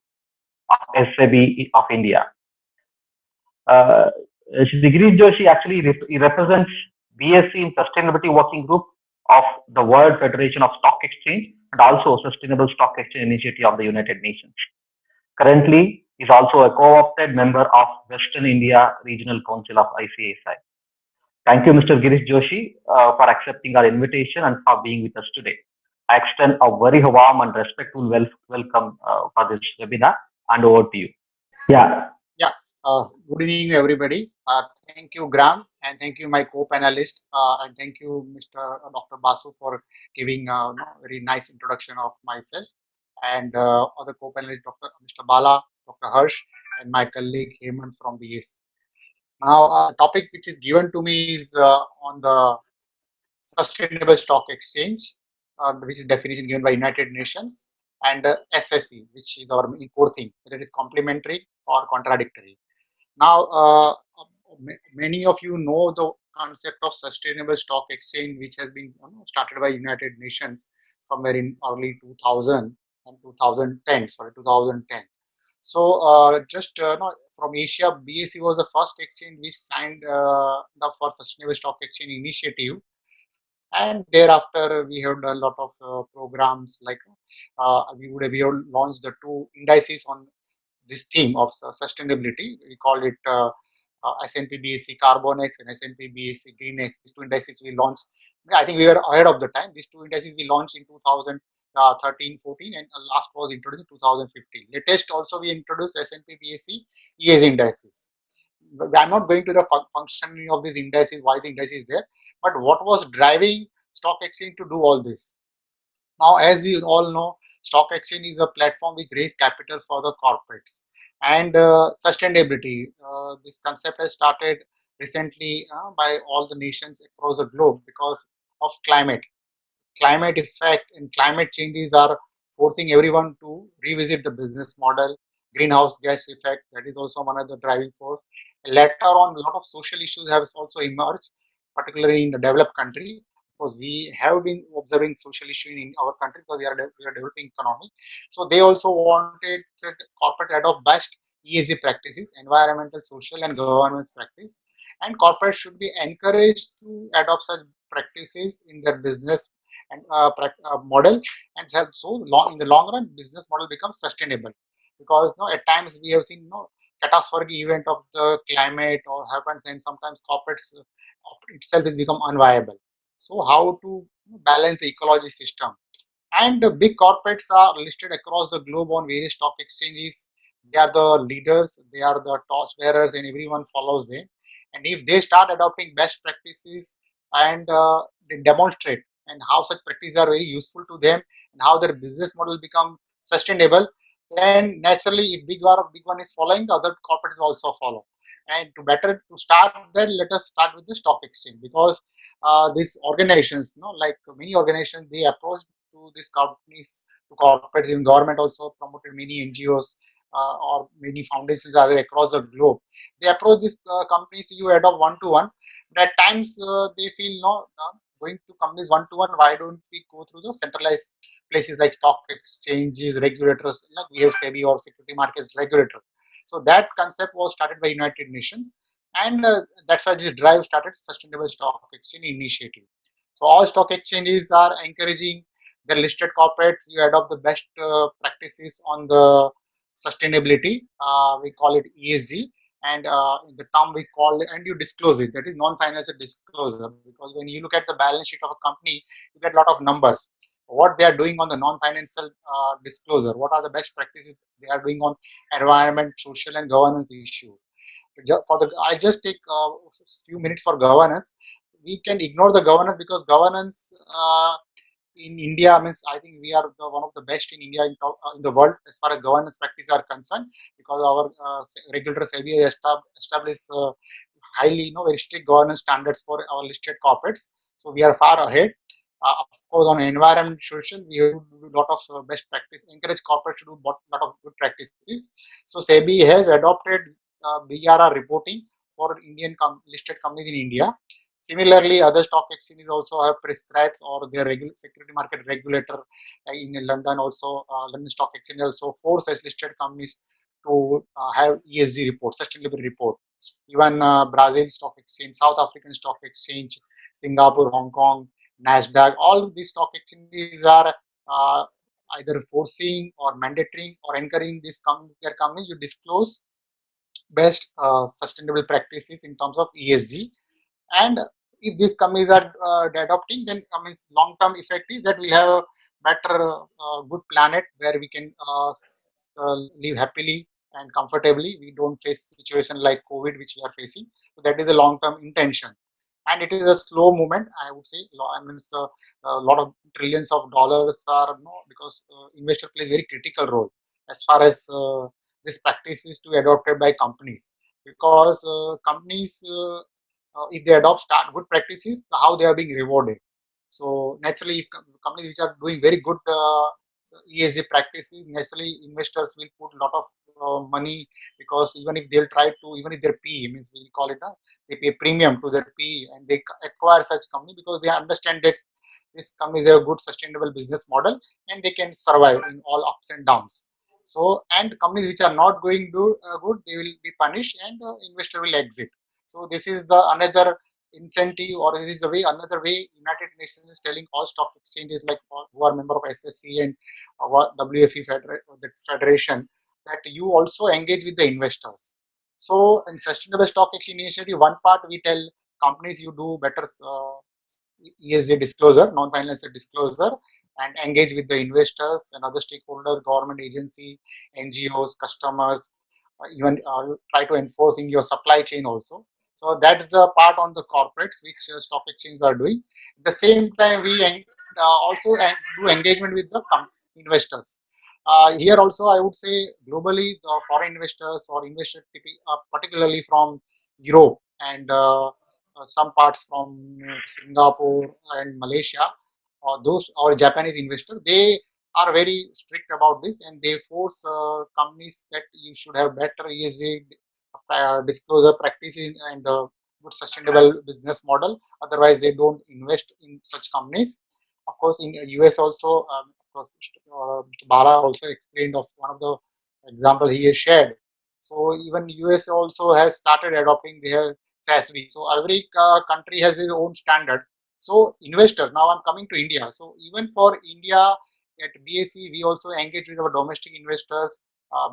of SEBI of India. Girish Joshi actually he represents BSE in Sustainability Working Group of the World Federation of Stock Exchange and also Sustainable Stock Exchange Initiative of the United Nations. Currently, he is also a co-opted member of Western India Regional Council of ICICI. Thank you, Mr. Girish Joshi, for accepting our invitation and for being with us today. I extend a very warm and respectful welcome for this webinar, and over to you. Yeah. Yeah. Good evening, everybody. Thank you, GRAAM, and thank you, my co-panelist, and thank you, Mr. Dr. Basu, for giving a very nice introduction of myself, and other co-panelist, Mr. Bala, Dr. Harsh, and my colleague Hemant from BS. Now, topic which is given to me is on the Sustainable Stock Exchange, which is definition given by United Nations, and SSE, which is our core theme, whether it is complementary or contradictory. Now, many of you know the concept of Sustainable Stock Exchange, which has been started by United Nations somewhere in early 2000 and 2010. Sorry, 2010. So, just from Asia, BSE was the first exchange which signed up for Sustainable Stock Exchange initiative, and thereafter we have done a lot of programs like we have launched the two indices on this theme of sustainability. We call it S&P BSE Carbonex and S&P BSE Greenex. These two indices we launched. I think we were ahead of the time. These two indices we launched in 2013-14, and last was introduced in 2015. Latest also we introduced S&P BSE ES indices. I'm not going to the functioning of these indices, why the index is there, but what was driving stock exchange to do all this. Now, as you all know, stock exchange is a platform which raises capital for the corporates, and sustainability. This concept has started recently by all the nations across the globe because of climate effect, and climate changes are forcing everyone to revisit the business model. Greenhouse gas effect, that is also one of the driving force. Later on, a lot of social issues have also emerged, particularly in the developed country, because we have been observing social issues in our country because we are a developing economy. So they also wanted corporate adopt best ESG practices, environmental, social, and governance practice, and corporates should be encouraged to adopt such practices in their business and model, and so in the long run, business model becomes sustainable. Because at times we have seen catastrophic event of the climate or happens, and sometimes corporates itself is become unviable. So how to balance the ecology system? And the big corporates are listed across the globe on various stock exchanges. They are the leaders, they are the torch bearers, and everyone follows them. And if they start adopting best practices and they demonstrate and how such practices are very useful to them and how their business model become sustainable, then naturally if big one is following, the other corporates also follow. And to start that, let us start with the stock exchange, because these organizations, like many organizations, they approach to these companies, to corporates, in government also promoted many NGOs or many foundations are there across the globe. They approach these companies, you adopt one to one. But at times they feel no, going to companies one to one. Why don't we go through the centralized places like stock exchanges, regulators? Like we have SEBI or security markets regulator. So that concept was started by United Nations, and that's why this drive started Sustainable Stock Exchange Initiative. So all stock exchanges are encouraging the listed corporates. You adopt the best practices on the sustainability. We call it ESG, and in the term we call it, and you disclose it. That is non-financial disclosure, because when you look at the balance sheet of a company, you get a lot of numbers. What they are doing on the non-financial disclosure, what are the best practices they are doing on environment, social, and governance issue. I just take a few minutes for governance. We can ignore the governance because governance in India means I think we are one of the best in India in the world as far as governance practices are concerned, because our regulator SEBI has established highly, very strict governance standards for our listed corporates. So we are far ahead. Of course, on environment social, we have to do a lot of best practice. Encourage corporates to do a lot of good practices. So SEBI has adopted BRR reporting for Indian listed companies in India. Similarly, other stock exchanges also have prescribed, or their security market regulator in London also, London Stock Exchange also forces listed companies to have ESG report, sustainability report. Even Brazil Stock Exchange, South African Stock Exchange, Singapore, Hong Kong, NASDAQ, all these stock exchanges are uh, either forcing or mandating or encouraging their companies to disclose best sustainable practices in terms of ESG. And if these companies are adopting, then long-term effect is that we have better, good planet where we can live happily and comfortably. We don't face situation like COVID, which we are facing. So that is a long-term intention, and it is a slow movement. I would say. A lot of trillions of dollars are because investor plays very critical role as far as this practice is to be adopted by companies, because companies if they adopt start good practices, how they are being rewarded. So naturally, companies which are doing very good ESG practices, naturally investors will put a lot of money, because even if they'll try to, even if their PE means we call it, they pay premium to their PE and they acquire such company because they understand that this company is a good sustainable business model and they can survive in all ups and downs. So, and companies which are not going good, they will be punished and the investor will exit. So this is the another incentive, or this is the way, another way United Nations is telling all stock exchanges like who are member of SSE and WFE the federation, that you also engage with the investors. So in sustainable stock exchange initiative, one part we tell companies you do better ESG disclosure, non-financial disclosure, and engage with the investors and other stakeholders, government agency, NGOs, customers, even try to enforce in your supply chain also. So that's the part on the corporates which stock exchanges are doing. At the same time, we also do engagement with the investors. Here also, I would say globally, the foreign investors or investors, particularly from Europe and some parts from Singapore and Malaysia, or those or Japanese investors, they are very strict about this, and they force companies that you should have better ESG disclosure practices and good sustainable business model. Otherwise, they don't invest in such companies. Of course, in US also, of course, Mr. Bala also explained of one of the example he has shared. So even US also has started adopting their SASB. So every country has its own standard. So investors, now I'm coming to India. So even for India at BSE, we also engage with our domestic investors,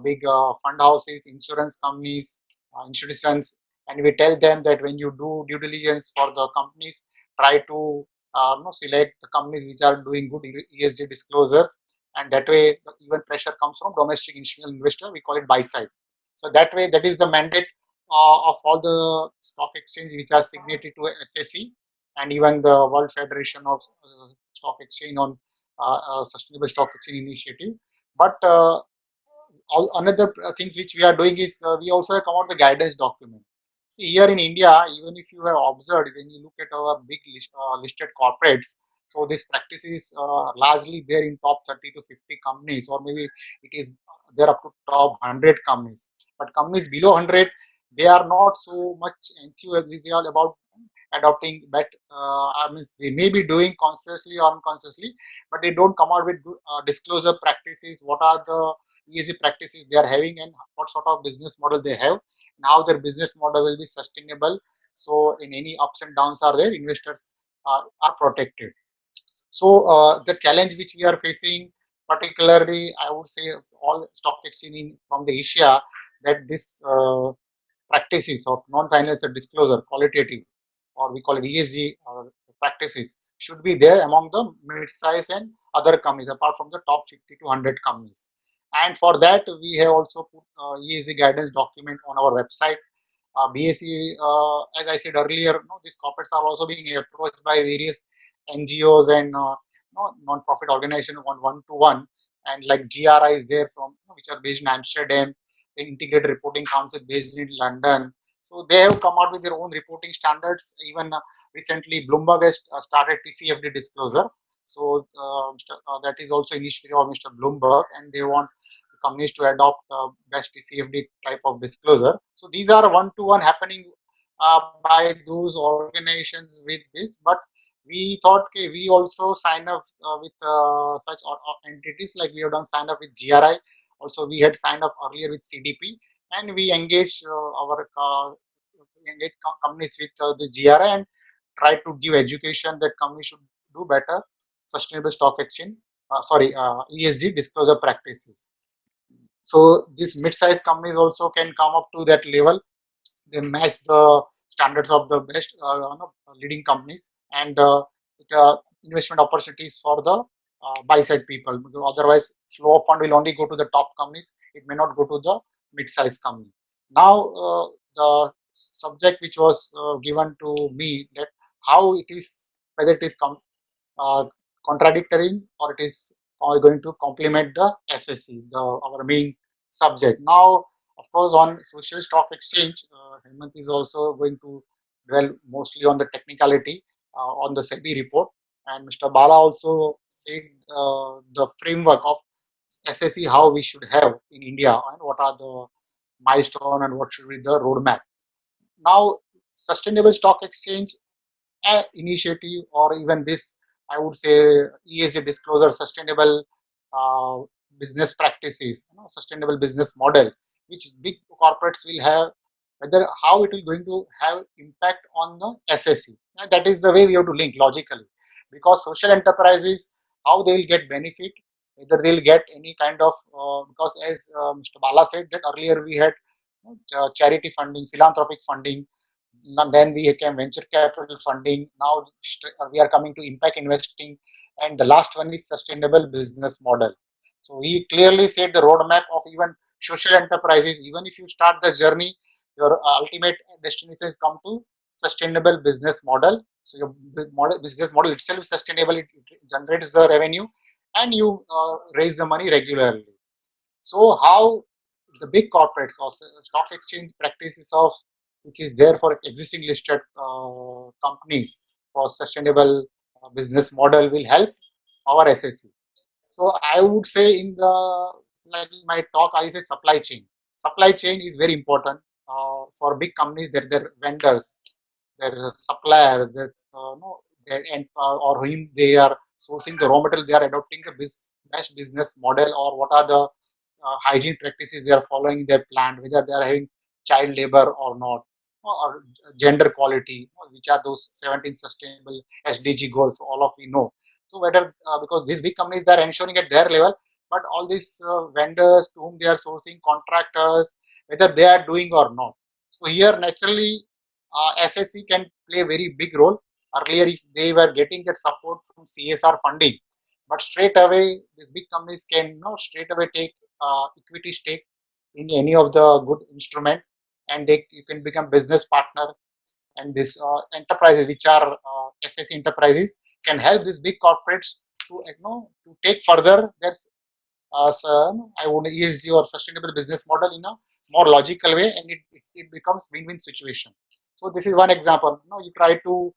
big fund houses, insurance companies, institutions, and we tell them that when you do due diligence for the companies, try to select the companies which are doing good ESG disclosures, and that way even pressure comes from domestic institutional investor. We call it buy side. So that way, that is the mandate of all the stock exchange which are signatory to SSE, and even the World Federation of Stock Exchange on Sustainable Stock Exchange Initiative. But all another things which we are doing is we also have come out the guidance document. See, here in India, even if you have observed, when you look at our big listed corporates, So this practice is largely there in top 30 to 50 companies, or maybe it is there up to top 100 companies. But companies below 100, they are not so much enthusiastic about adopting that. I mean, they may be doing consciously or unconsciously, but they don't come out with disclosure practices. What are the ESG practices they are having, and what sort of business model they have, and how their business model will be sustainable. So, in any ups and downs are there, investors are protected. So, the challenge which we are facing, particularly, I would say, all stock exchange from the Asia, that this practices of non-financial disclosure, qualitative, or we call it ESG practices, should be there among the mid-size and other companies, apart from the top 50 to 100 companies. And for that, we have also put ESG guidance document on our website. BSE, as I said earlier, these corporates are also being approached by various NGOs and non-profit organizations on one-to-one, and like GRI is there from which are based in Amsterdam, the Integrated Reporting Council based in London. So they have come out with their own reporting standards. Even recently, Bloomberg has started TCFD disclosure. So that is also initiative of Mr. Bloomberg, and they want companies to adopt best TCFD type of disclosure. So these are one-to-one happening by those organizations with this. But we thought, okay, we also sign up with such entities, like we have done sign up with GRI. Also, we had signed up earlier with CDP, and we engaged companies with the GRI and try to give education that companies should do better sustainable stock exchange, ESG disclosure practices. So these mid-sized companies also can come up to that level. They match the standards of the best leading companies, and investment opportunities for the buy-side people. Because otherwise, flow of fund will only go to the top companies. It may not go to the mid-sized company. Now, the subject which was given to me, that how it is, whether it is uh, contradictory or it is going to complement the SSE, our main subject. Now, of course, on social stock exchange, Hemant is also going to dwell mostly on the technicality on the SEBI report, and Mr. Bala also said the framework of SSE, how we should have in India, and what are the milestone and what should be the roadmap. Now, sustainable stock exchange initiative, or even this, I would say, ESG disclosure, sustainable uh, business practices, sustainable business model, which big corporates will have, whether how it will going to have impact on the SSE. And that is the way we have to link logically, because social enterprises, how they will get benefit, whether they'll get any kind of, because as Mr. Bala said that earlier we had charity funding, philanthropic funding, then we came venture capital funding. Now we are coming to impact investing, and the last one is sustainable business model. So he clearly said the roadmap of even social enterprises. Even if you start the journey, your ultimate destination is come to sustainable business model. So your business model itself is sustainable. It generates the revenue, and you raise the money regularly. So how the big corporates or stock exchange practices of which is there for existing listed companies for sustainable business model will help our SSE. So I would say in the, like in my talk, I say supply chain. Supply chain is very important for big companies. Their vendors, their suppliers, their end, or whom they are sourcing the raw material. They are adopting the best business model, or what are the hygiene practices they are following in their plant, whether they are having child labor or not, or gender equality, which are those 17 sustainable SDG goals, all of we know. So whether, because these big companies, they are ensuring at their level, but all these vendors to whom they are sourcing, contractors, whether they are doing or not. So here naturally SSE can play a very big role. Earlier, if they were getting that support from CSR funding, but straight away these big companies can straight away take equity stake in any of the good instrument, and you can become business partner. And these enterprises, which are SSE enterprises, can help these big corporates to to take further their I would ESG or sustainable business model in a more logical way, and it becomes win-win situation. So this is one example. You try to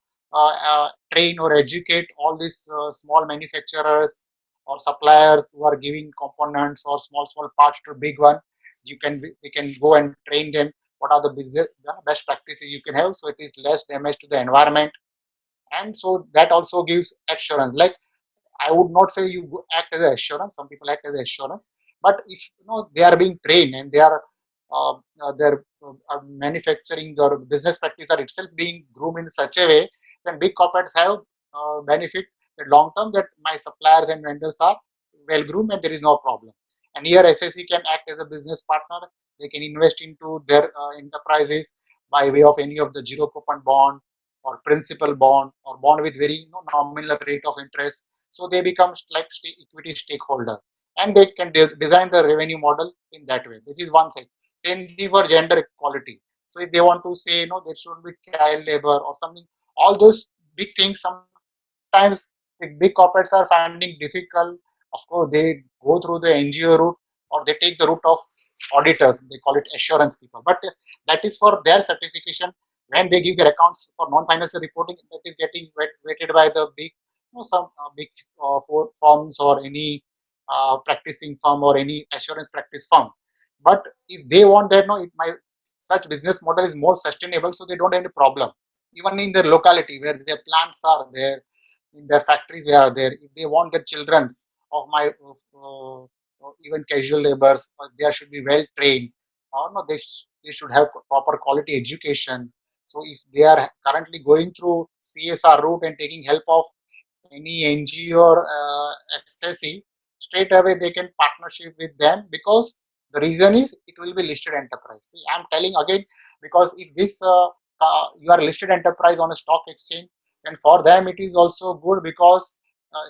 train or educate all these small manufacturers or suppliers who are giving components or small parts to big one. We can go and train them what are the business best practices you can have, so it is less damage to the environment, and so that also gives assurance. Like, I would not say you act as assurance. Some people act as assurance, but if they are being trained and they are their manufacturing or business practice are itself being groomed in such a way, then big corporates have benefit that long term, that my suppliers and vendors are well groomed and there is no problem. And here SSE can act as a business partner. They can invest into their enterprises by way of any of the zero coupon bond or principal bond or bond with very nominal rate of interest. So they become like equity stakeholder, and they can design the revenue model in that way. This is one side. Same thing for gender equality. So if they want to say there shouldn't be child labor or something, all those big things sometimes the big corporates are finding difficult. Of course, they go through the NGO route or they take the route of auditors. They call it assurance people, but that is for their certification. When they give their accounts for non-financial reporting, that is getting weighted by the big, some big firms or any practicing firm or any assurance practice firm. But if they want that, no, it might such business model is more sustainable, so they don't have any problem. Even in their locality where their plants are there, in their factories they are there, if they want their children's of my even casual laborers, they should be well trained, or no, they should have proper quality education. So if they are currently going through CSR route and taking help of any NGO or SSE, straight away they can partnership with them, because the reason is it will be listed enterprise. See, I'm telling again, because if this you are listed enterprise on a stock exchange, and for them it is also good, because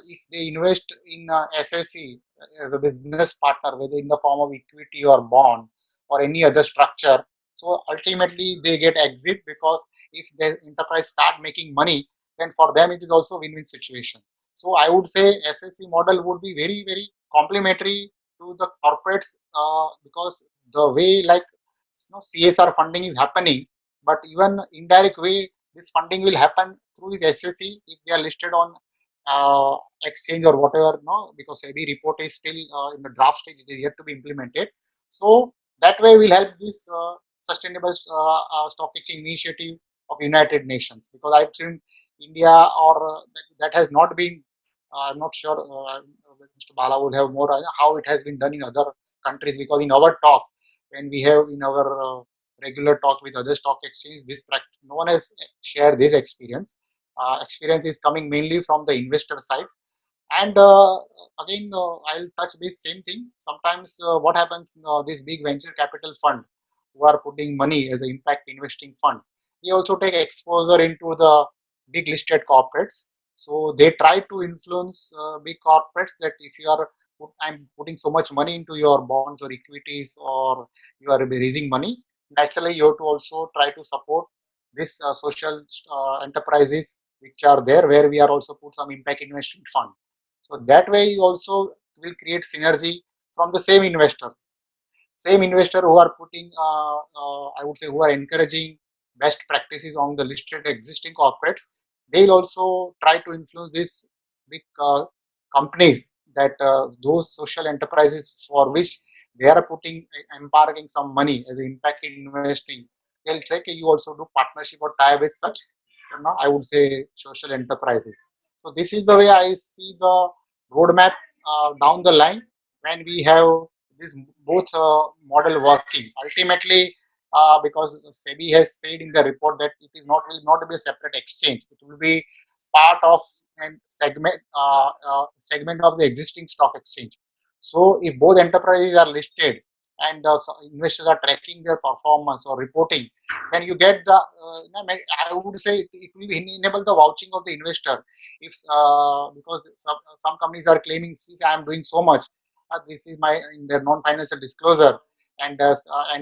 if they invest in SSE as a business partner, whether in the form of equity or bond or any other structure, so ultimately they get exit, because if the enterprise start making money, then for them it is also win-win situation. So I would say SSE model would be very, very complementary to the corporates, because the way like CSR funding is happening, but even indirect way this funding will happen through his SSE if they are listed on exchange or whatever. No, because SEBI report is still in the draft stage; it is yet to be implemented. So that way will help this sustainable stock exchange initiative of United Nations, because I've seen India or that has not been. I'm not sure. Mr. Bala would have more how it has been done in other countries, because in our talk, when we have in our regular talk with other stock exchanges, this practice, no one has shared this experience. Experience is coming mainly from the investor side. And again, I'll touch this same thing. Sometimes what happens, this big venture capital fund who are putting money as an impact investing fund, they also take exposure into the big listed corporates. So they try to influence big corporates that if you are I'm putting so much money into your bonds or equities, or you are raising money, naturally you have to also try to support this social enterprises which are there, where we are also put some impact investing fund. So that way you also will create synergy from the same investor who are putting, I would say, who are encouraging best practices on the listed existing corporates. They'll also try to influence these big companies, that those social enterprises for which they are putting, embarking some money as impact investing. They'll say, "Okay, you also do partnership or tie with such, so now I would say social enterprises." So this is the way I see the roadmap down the line, when we have this both model working. Ultimately, because SEBI has said in the report that it is not will not be a separate exchange. It will be part of and segment of the existing stock exchange. So if both enterprises are listed and investors are tracking their performance or reporting, then you get the I would say it will enable the vouching of the investor. If because some companies are claiming, "See, I am doing so much, this is my in their non-financial disclosure," and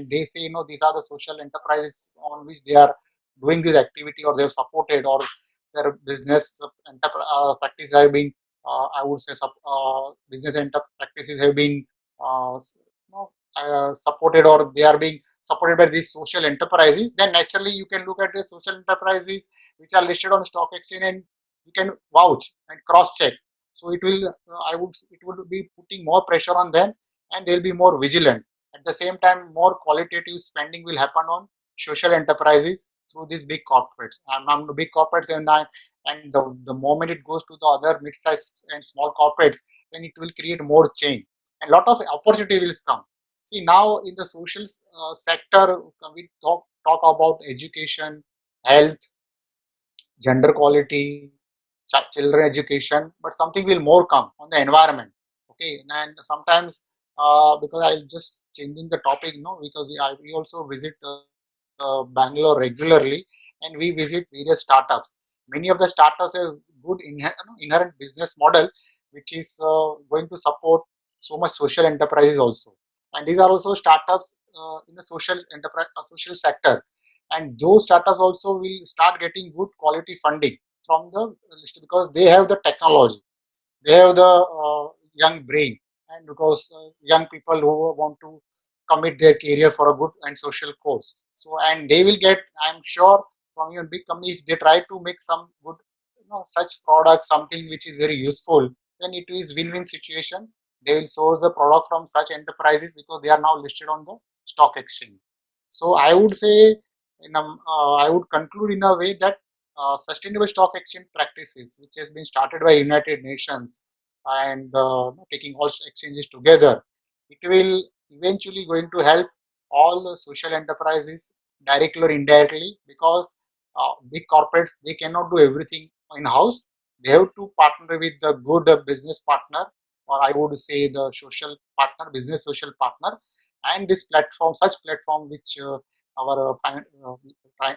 they say, these are the social enterprises on which they are doing this activity, or they have supported, or their business practices have been, I would say, business practices have been supported, or they are being supported by these social enterprises, then naturally you can look at the social enterprises which are listed on stock exchange and you can vouch and cross check. So it will, it would be putting more pressure on them, and they'll be more vigilant. At the same time, more qualitative spending will happen on social enterprises through these big corporates. And the big corporates, and the moment it goes to the other mid-sized and small corporates, then it will create more change and lot of opportunity will come. See, now in the social sector, we talk about education, health, gender equality, children education, but something will more come on the environment. Okay, and sometimes because I just changing the topic, because we also visit Bangalore regularly, and we visit various startups. Many of the startups have good inherent business model, which is going to support so much social enterprises also. And these are also startups in the social enterprise, social sector, and those startups also will start getting good quality funding from the list because they have the technology, they have the young brain, and because young people who want to commit their career for a good and social cause. So, and they will get, I'm sure, from your big company, if they try to make some good, such product, something which is very useful, then it is win-win situation. They will source the product from such enterprises because they are now listed on the stock exchange. So I would say, I would conclude in a way that sustainable stock exchange practices, which has been started by United Nations and taking all exchanges together, it will eventually going to help all the social enterprises directly or indirectly, because big corporates, they cannot do everything in house. They have to partner with the good business partner, or I would say the social partner, business social partner, and this platform, such platform which our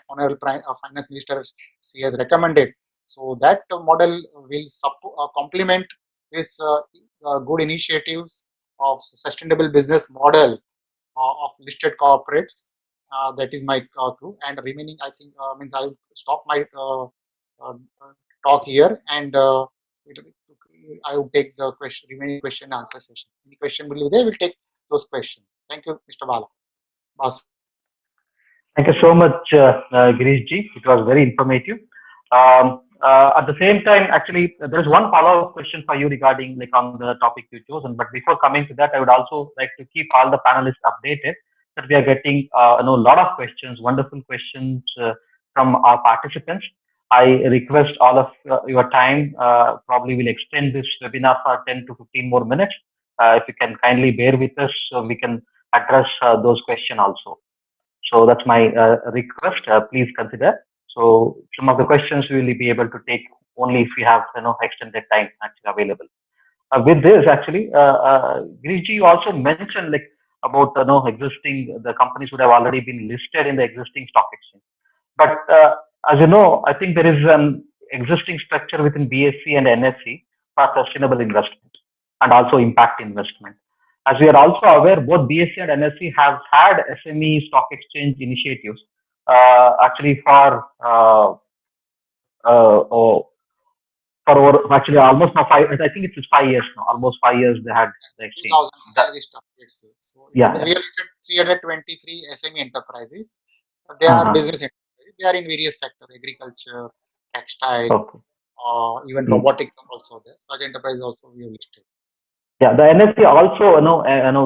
honorable finance minister, she has recommended. So that model will complement this good initiatives of sustainable business model of listed corporates. That is my clue. And remaining, I think, means I will stop my talk here, and I will take the remaining question and answer session. Any question will be there, we'll take those questions. Thank you, Mr. Bala. Basu. Thank you so much, Girish ji. It was very informative. At the same time, actually, there's one follow-up question for you regarding like on the topic you chosen. But before coming to that, I would also like to keep all the panelists updated that we are getting a lot of questions, wonderful questions from our participants. I request all of your time. Probably will extend this webinar for 10 to 15 more minutes. If you can kindly bear with us, so we can address those questions also. So that's my request. Please consider. So some of the questions we will be able to take only if we have extended time actually available. With this, actually, Giriji, you also mentioned like about existing the companies would have already been listed in the existing stock exchange. But as you know, I think there is an existing structure within BSE and NSE for sustainable investment and also impact investment. As we are also aware, both BSE and NSE have had SME stock exchange initiatives actually oh, for actually almost now 5. I think it's 5 years now. Almost 5 years they had the exchange. 2005 we started. So it Yeah. was really 323 SME enterprises. They are business enterprises. They are in various sectors: agriculture, textile, Okay. even robotics also there. Such enterprises also we have listed. Yeah, the NSE also,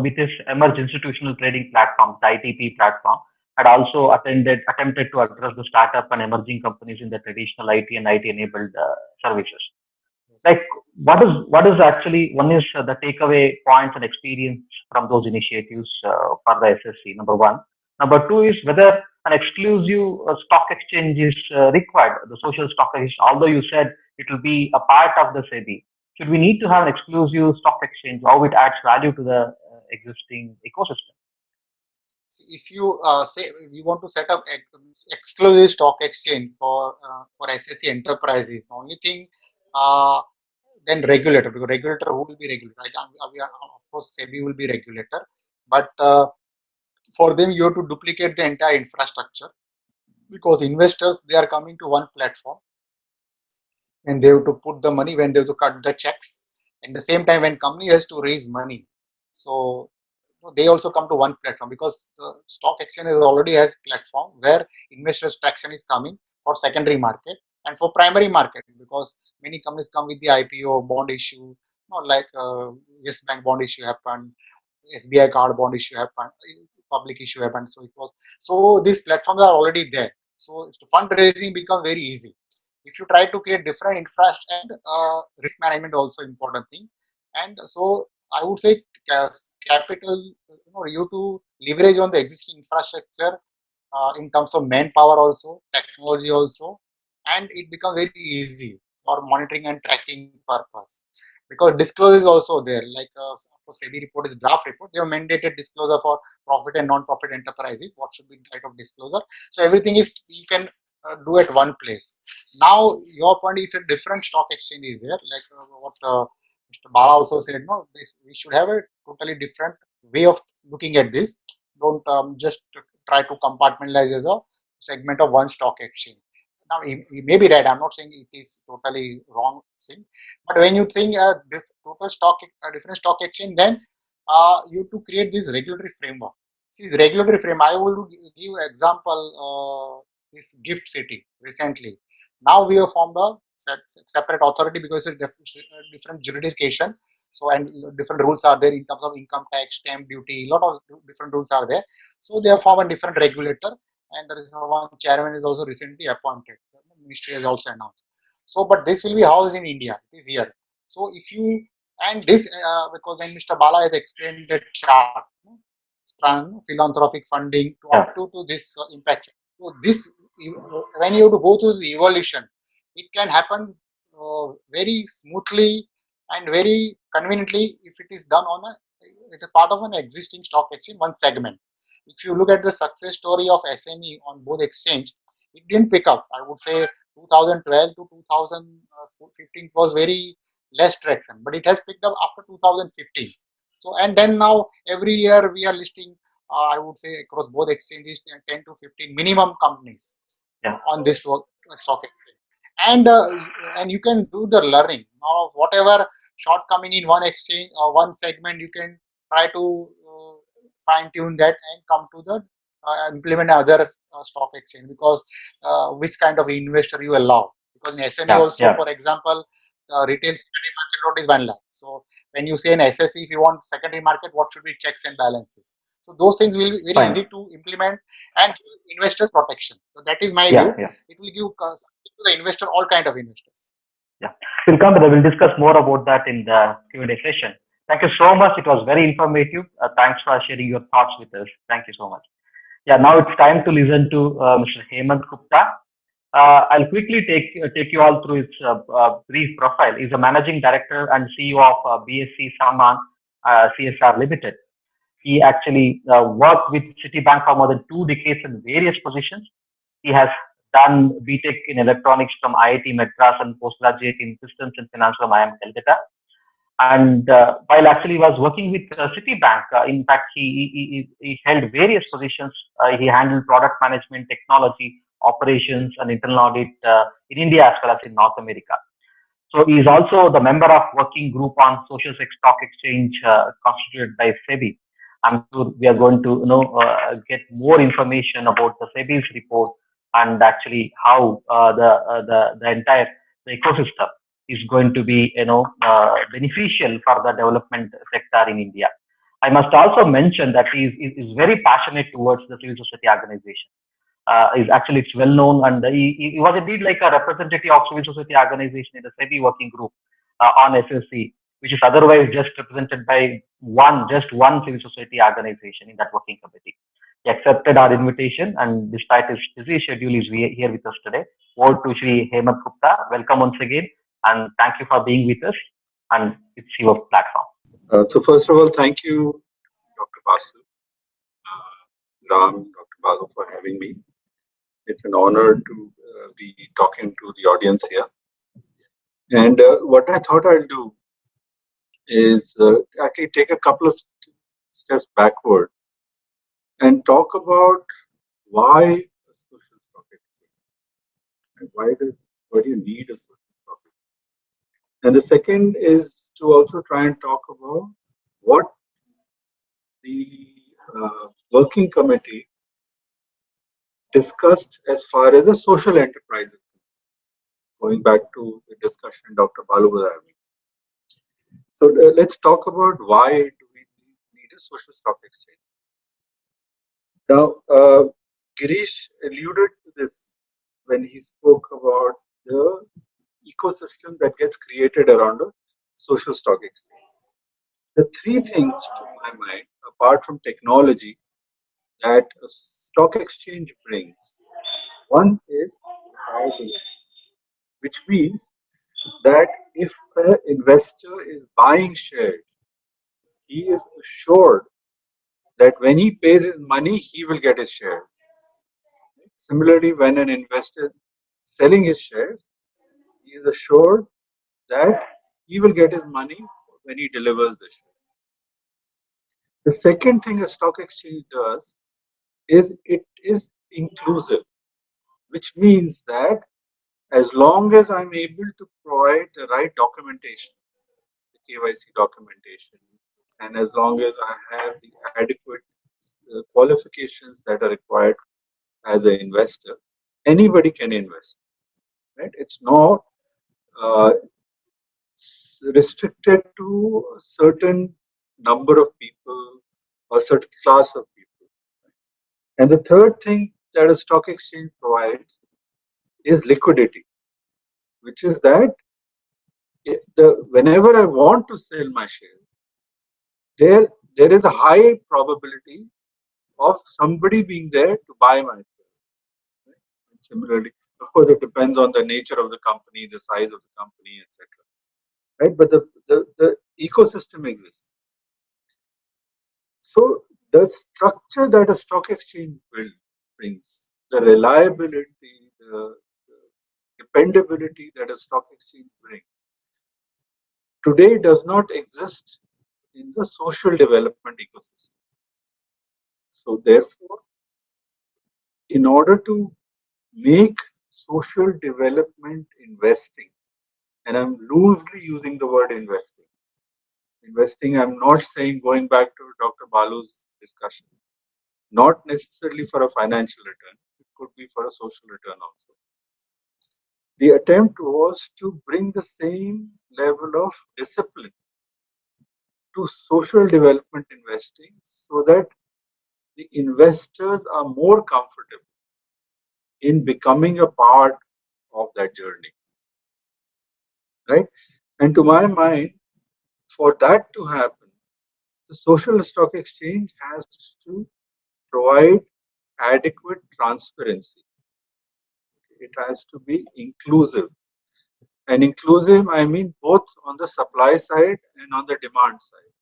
with its emerged institutional trading platform, the ITP platform, had also attempted to address the startup and emerging companies in the traditional IT and IT-enabled services. Like, what is actually one is the takeaway points and experience from those initiatives for the SSE. Number one. Number two is whether an exclusive stock exchange is required. The social stock exchange, although you said it will be a part of the SEBI, should we need to have an exclusive stock exchange? How it adds value to the existing ecosystem? If you say we want to set up exclusive stock exchange for SSE enterprises, the only thing then regulator, because regulator, who will be regulator? Of course, SEBI will be regulator, but for them you have to duplicate the entire infrastructure, because investors, they are coming to one platform and they have to put the money when they have to cut the checks. At the same time, when company has to raise money, so they also come to one platform, because the stock exchange is already has platform where investors traction is coming for secondary market and for primary market, because many companies come with the IPO bond issue, like Yes Bank bond issue happened, SBI card bond issue happened, public issue happened. So these platforms are already there. So fundraising becomes very easy. If you try to create different infrastructure, and risk management also important thing. And so I would say capital, you to leverage on the existing infrastructure in terms of manpower also, technology also, and it becomes very easy for monitoring and tracking purpose, because disclosure is also there. Like of course, SEBI report is draft report. They have mandated disclosure for profit and non-profit enterprises. What should be the type of disclosure? So everything is you can do at one place. Now your point, if a different stock exchange is there, like what Mr. Bala also said, no, this we should have a totally different way of looking at this. Don't just try to compartmentalize as a segment of one stock exchange. Now, he may be right. I'm not saying it is totally wrong thing, but when you think total stock, a different stock exchange, then you to create this regulatory framework. This regulatory frame. I will give example. This gift city recently. Now we have formed a separate authority because it's different jurisdiction. So and different rules are there in terms of income tax, stamp duty. A lot of different rules are there. So they have formed a different regulator, and there is one chairman is also recently appointed. The ministry has also announced. So, but this will be housed in India this year. So, if you and this because when Mr. Bala has explained the chart, philanthropic funding to up to this impact. So, this when you have to go through the evolution, it can happen very smoothly and very conveniently if it is done on a it is part of an existing stock exchange, one segment. If you look at the success story of SME on both exchange, it didn't pick up. I would say 2012 to 2015 was very less traction, but it has picked up after 2015. So and then now every year we are listing, I would say across both exchanges, 10 to 15 minimum companies on this stock exchange, and you can do the learning now. Whatever shortcoming in one exchange or one segment, you can try to fine tune that and come to the implement other stock exchange, because which kind of investor you allow. Because in SME also, for example, retail secondary market lot is 1 lakh. So when you say in SSE, if you want secondary market, what should be checks and balances? So those things will be very easy to implement and give investors protection. So that is my view. It will give to the investor, all kind of investors. We'll come. We'll discuss more about that in the Q&A session. Thank you so much. It was very informative. Thanks for sharing your thoughts with us. Thank you so much. Now it's time to listen to Mr. Hemant Gupta. I'll quickly take you all through his brief profile. He's a managing director and CEO of BSC Saman CSR Limited. He actually worked with Citibank for more than 2 decades in various positions. He has done BTech in electronics from IIT Madras and postgraduate in systems and finance from IIM Calcutta. And while actually was working with Citibank, in fact, he held various positions. He handled product management, technology, operations, and internal audit in India as well as in North America. So he is also the member of working group on social stock exchange constituted by SEBI. I'm sure we are going to get more information about the SEBI's report and actually how the entire ecosystem is going to be beneficial for the development sector in India. I must also mention that he is very passionate towards the civil society organization. It's well known, and he was indeed like a representative of civil society organization in the SEBI working group on SSE, which is otherwise just represented by just one civil society organization in that working committee. He accepted our invitation, and despite his busy schedule, is here with us today. Over to Shri Hemant Gupta. Welcome once again, and thank you for being with us. And it's your platform. So first of all, thank you, Dr. Basu, Ram, Dr. Basu, for having me. It's an honor to be talking to the audience here. And what I thought I'll do is actually take a couple of steps backward and talk about why a social stock exchange and why do you need a social stock exchange. And the second is to also try and talk about what the working committee discussed as far as the social enterprise, going back to the discussion Dr. Balu was having. So let's talk about why do we need a social stock exchange. Now, Girish alluded to this when he spoke about the ecosystem that gets created around a social stock exchange. The three things, to my mind, apart from technology, that a stock exchange brings. One is viability, which means that if an investor is buying shares, he is assured that when he pays his money, he will get his share. Similarly, when an investor is selling his shares, he is assured that he will get his money when he delivers the shares. The second thing a stock exchange does is it is inclusive, which means that as long as I'm able to provide the right documentation, the KYC documentation, and as long as I have the adequate qualifications that are required as an investor, anybody can invest. Right? It's not uh, restricted to a certain number of people or certain class of people. And the third thing that a stock exchange provides is liquidity, which is that whenever I want to sell my share, there is a high probability of somebody being there to buy my share. Right? And similarly, of course, it depends on the nature of the company, the size of the company, etc. Right? But the ecosystem exists. So the structure that a stock exchange brings, the reliability, the dependability that a stock exchange brings, today does not exist in the social development ecosystem. So therefore, in order to make social development investing, and I'm loosely using the word investing. Investing, I'm not saying, going back to Dr. Balu's discussion, not necessarily for a financial return, it could be for a social return also. The attempt was to bring the same level of discipline to social development investing so that the investors are more comfortable in becoming a part of that journey. Right? And to my mind, for that to happen, the social stock exchange has to provide adequate transparency. It has to be inclusive. And inclusive, I mean both on the supply side and on the demand side.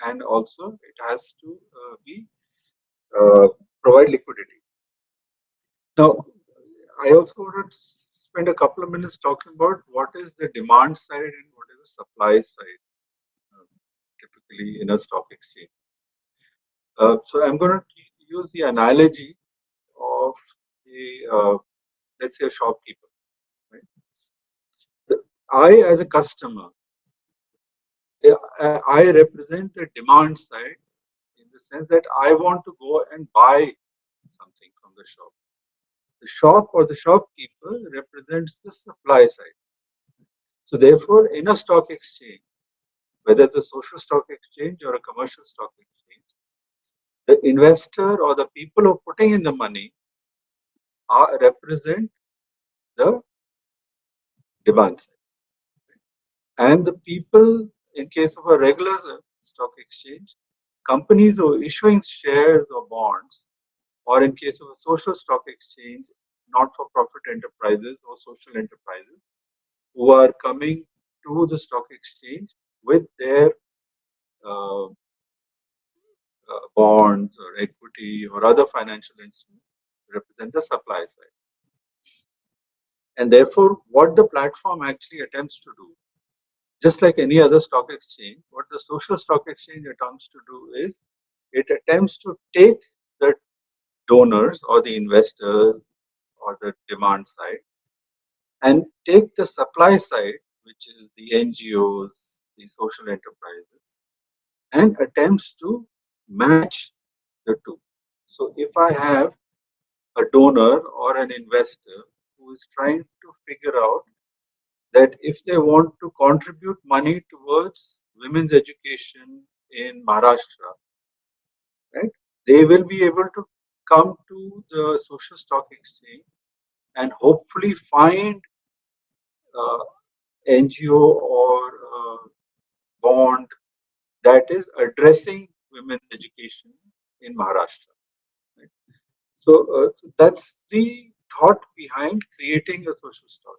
And also, it has to uh, provide liquidity. Now, I also want to spend a couple of minutes talking about what is the demand side and what is the supply side, typically in a stock exchange. So I'm going to use the analogy of let's say a shopkeeper. Right? I, as a customer, I represent the demand side in the sense that I want to go and buy something from the shop. The shop or the shopkeeper represents the supply side. So therefore, in a stock exchange, whether it's a social stock exchange or a commercial stock exchange, the investor or the people who are putting in the money represent the demand side. And the people, in case of a regular stock exchange, companies who are issuing shares or bonds, or in case of a social stock exchange, not-for-profit enterprises or social enterprises, who are coming to the stock exchange with their uh, bonds or equity or other financial instruments, represent the supply side. And therefore, what the platform actually attempts to do, just like any other stock exchange, what the social stock exchange attempts to do is it attempts to take the donors or the investors or the demand side and take the supply side, which is the NGOs, the social enterprises, and attempts to match the two. So if I have a donor or an investor who is trying to figure out that if they want to contribute money towards women's education in Maharashtra, right, they will be able to come to the social stock exchange and hopefully find NGO or bond that is addressing women's education in Maharashtra. Right? So that's the thought behind creating a social stock.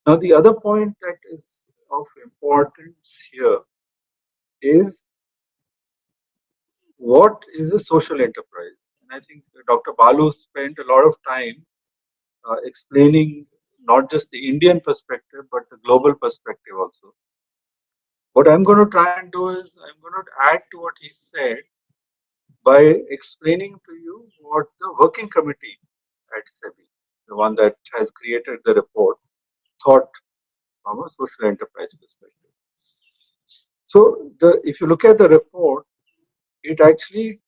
Now, the other point that is of importance here is what is a social enterprise? And I think Dr. Balu spent a lot of time explaining not just the Indian perspective, but the global perspective also. What I'm going to try and do is I'm going to add to what he said by explaining to you what the working committee at SEBI, the one that has created the report, thought from a social enterprise perspective. So if you look at the report, it actually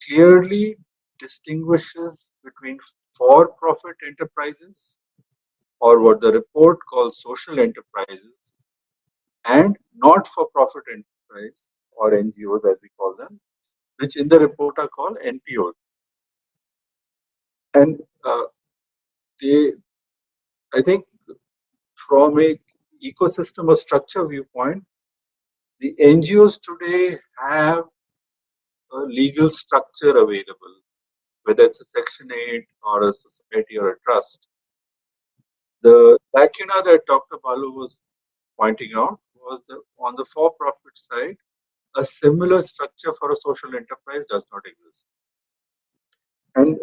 clearly distinguishes between for-profit enterprises, or what the report calls social enterprises, and not-for-profit enterprise, or NGOs as we call them, which in the report are called NPOs. And I think from a ecosystem or structure viewpoint, the NGOs today have a legal structure available, whether it's a Section 8 or a society or a trust. The lacuna that Dr. Balu was pointing out was that on the for-profit side, a similar structure for a social enterprise does not exist. And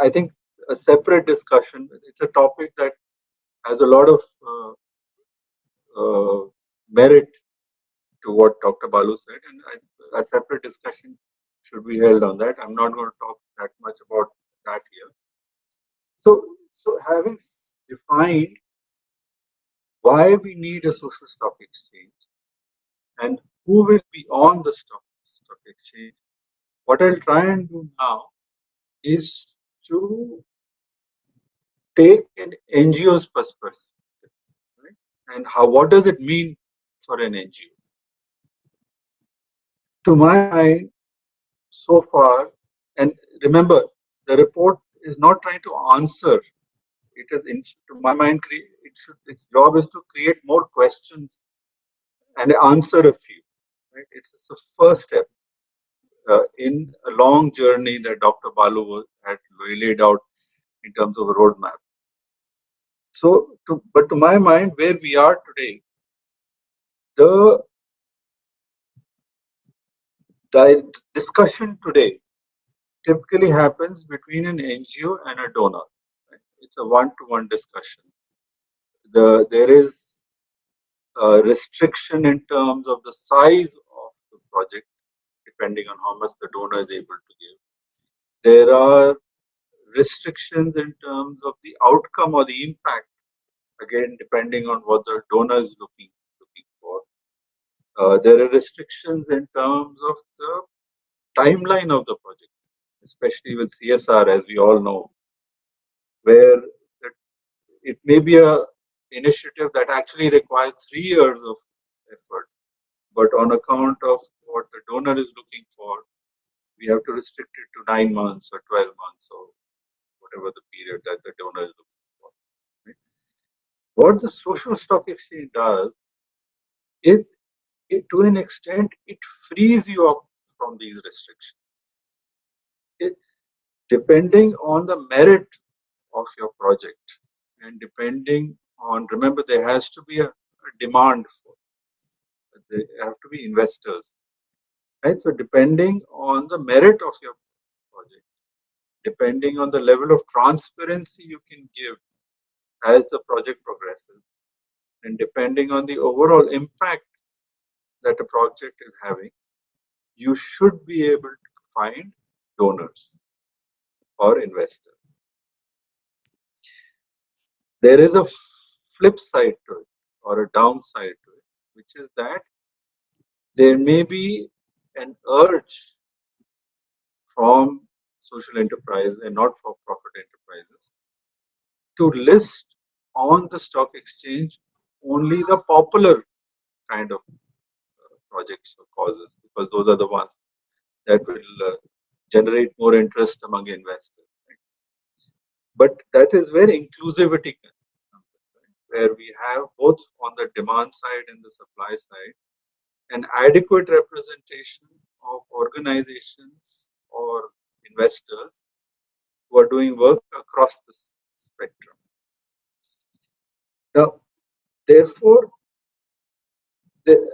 I think a separate discussion, it's a topic that has a lot of merit to what Dr. Balu said, and a separate discussion should be held on that. I'm not going to talk that much about that here. So having defined why we need a social stock exchange and who will be on the stock exchange, what I'll try and do now is to take an NGO's perspective, right? And what does it mean for an NGO? To my mind, so far, and remember, the report is not trying to answer. It is, to my mind, its job is to create more questions and answer a few. Right? It's the first step in a long journey that Dr. Balu had laid out in terms of a roadmap. So, but to my mind, where we are today, the discussion today typically happens between an NGO and a donor. Right? It's a one-to-one discussion. There is a restriction in terms of the size of the project, depending on how much the donor is able to give. There are restrictions in terms of the outcome or the impact, again, depending on what the donor is looking for. There are restrictions in terms of the timeline of the project, especially with CSR, as we all know, where it may be a initiative that actually requires 3 years of effort, but on account of what the donor is looking for, we have to restrict it to 9 months or 12 months or whatever the period that the donor is looking for. Right? What the social stock exchange does is, to an extent, it frees you up from these restrictions. Depending on the merit of your project and depending on, remember, there has to be a demand for, there have to be investors, right? So depending on the merit of your project, depending on the level of transparency you can give as the project progresses, and depending on the overall impact that a project is having, you should be able to find donors or investors. There is a flip side to it, or a downside to it, which is that there may be an urge from social enterprise and not-for-profit enterprises to list on the stock exchange only the popular kind of projects or causes, because those are the ones that will generate more interest among investors. Right? But that is where inclusivity comes, right? Where we have both on the demand side and the supply side an adequate representation of organizations or investors who are doing work across the spectrum. Now, therefore, the,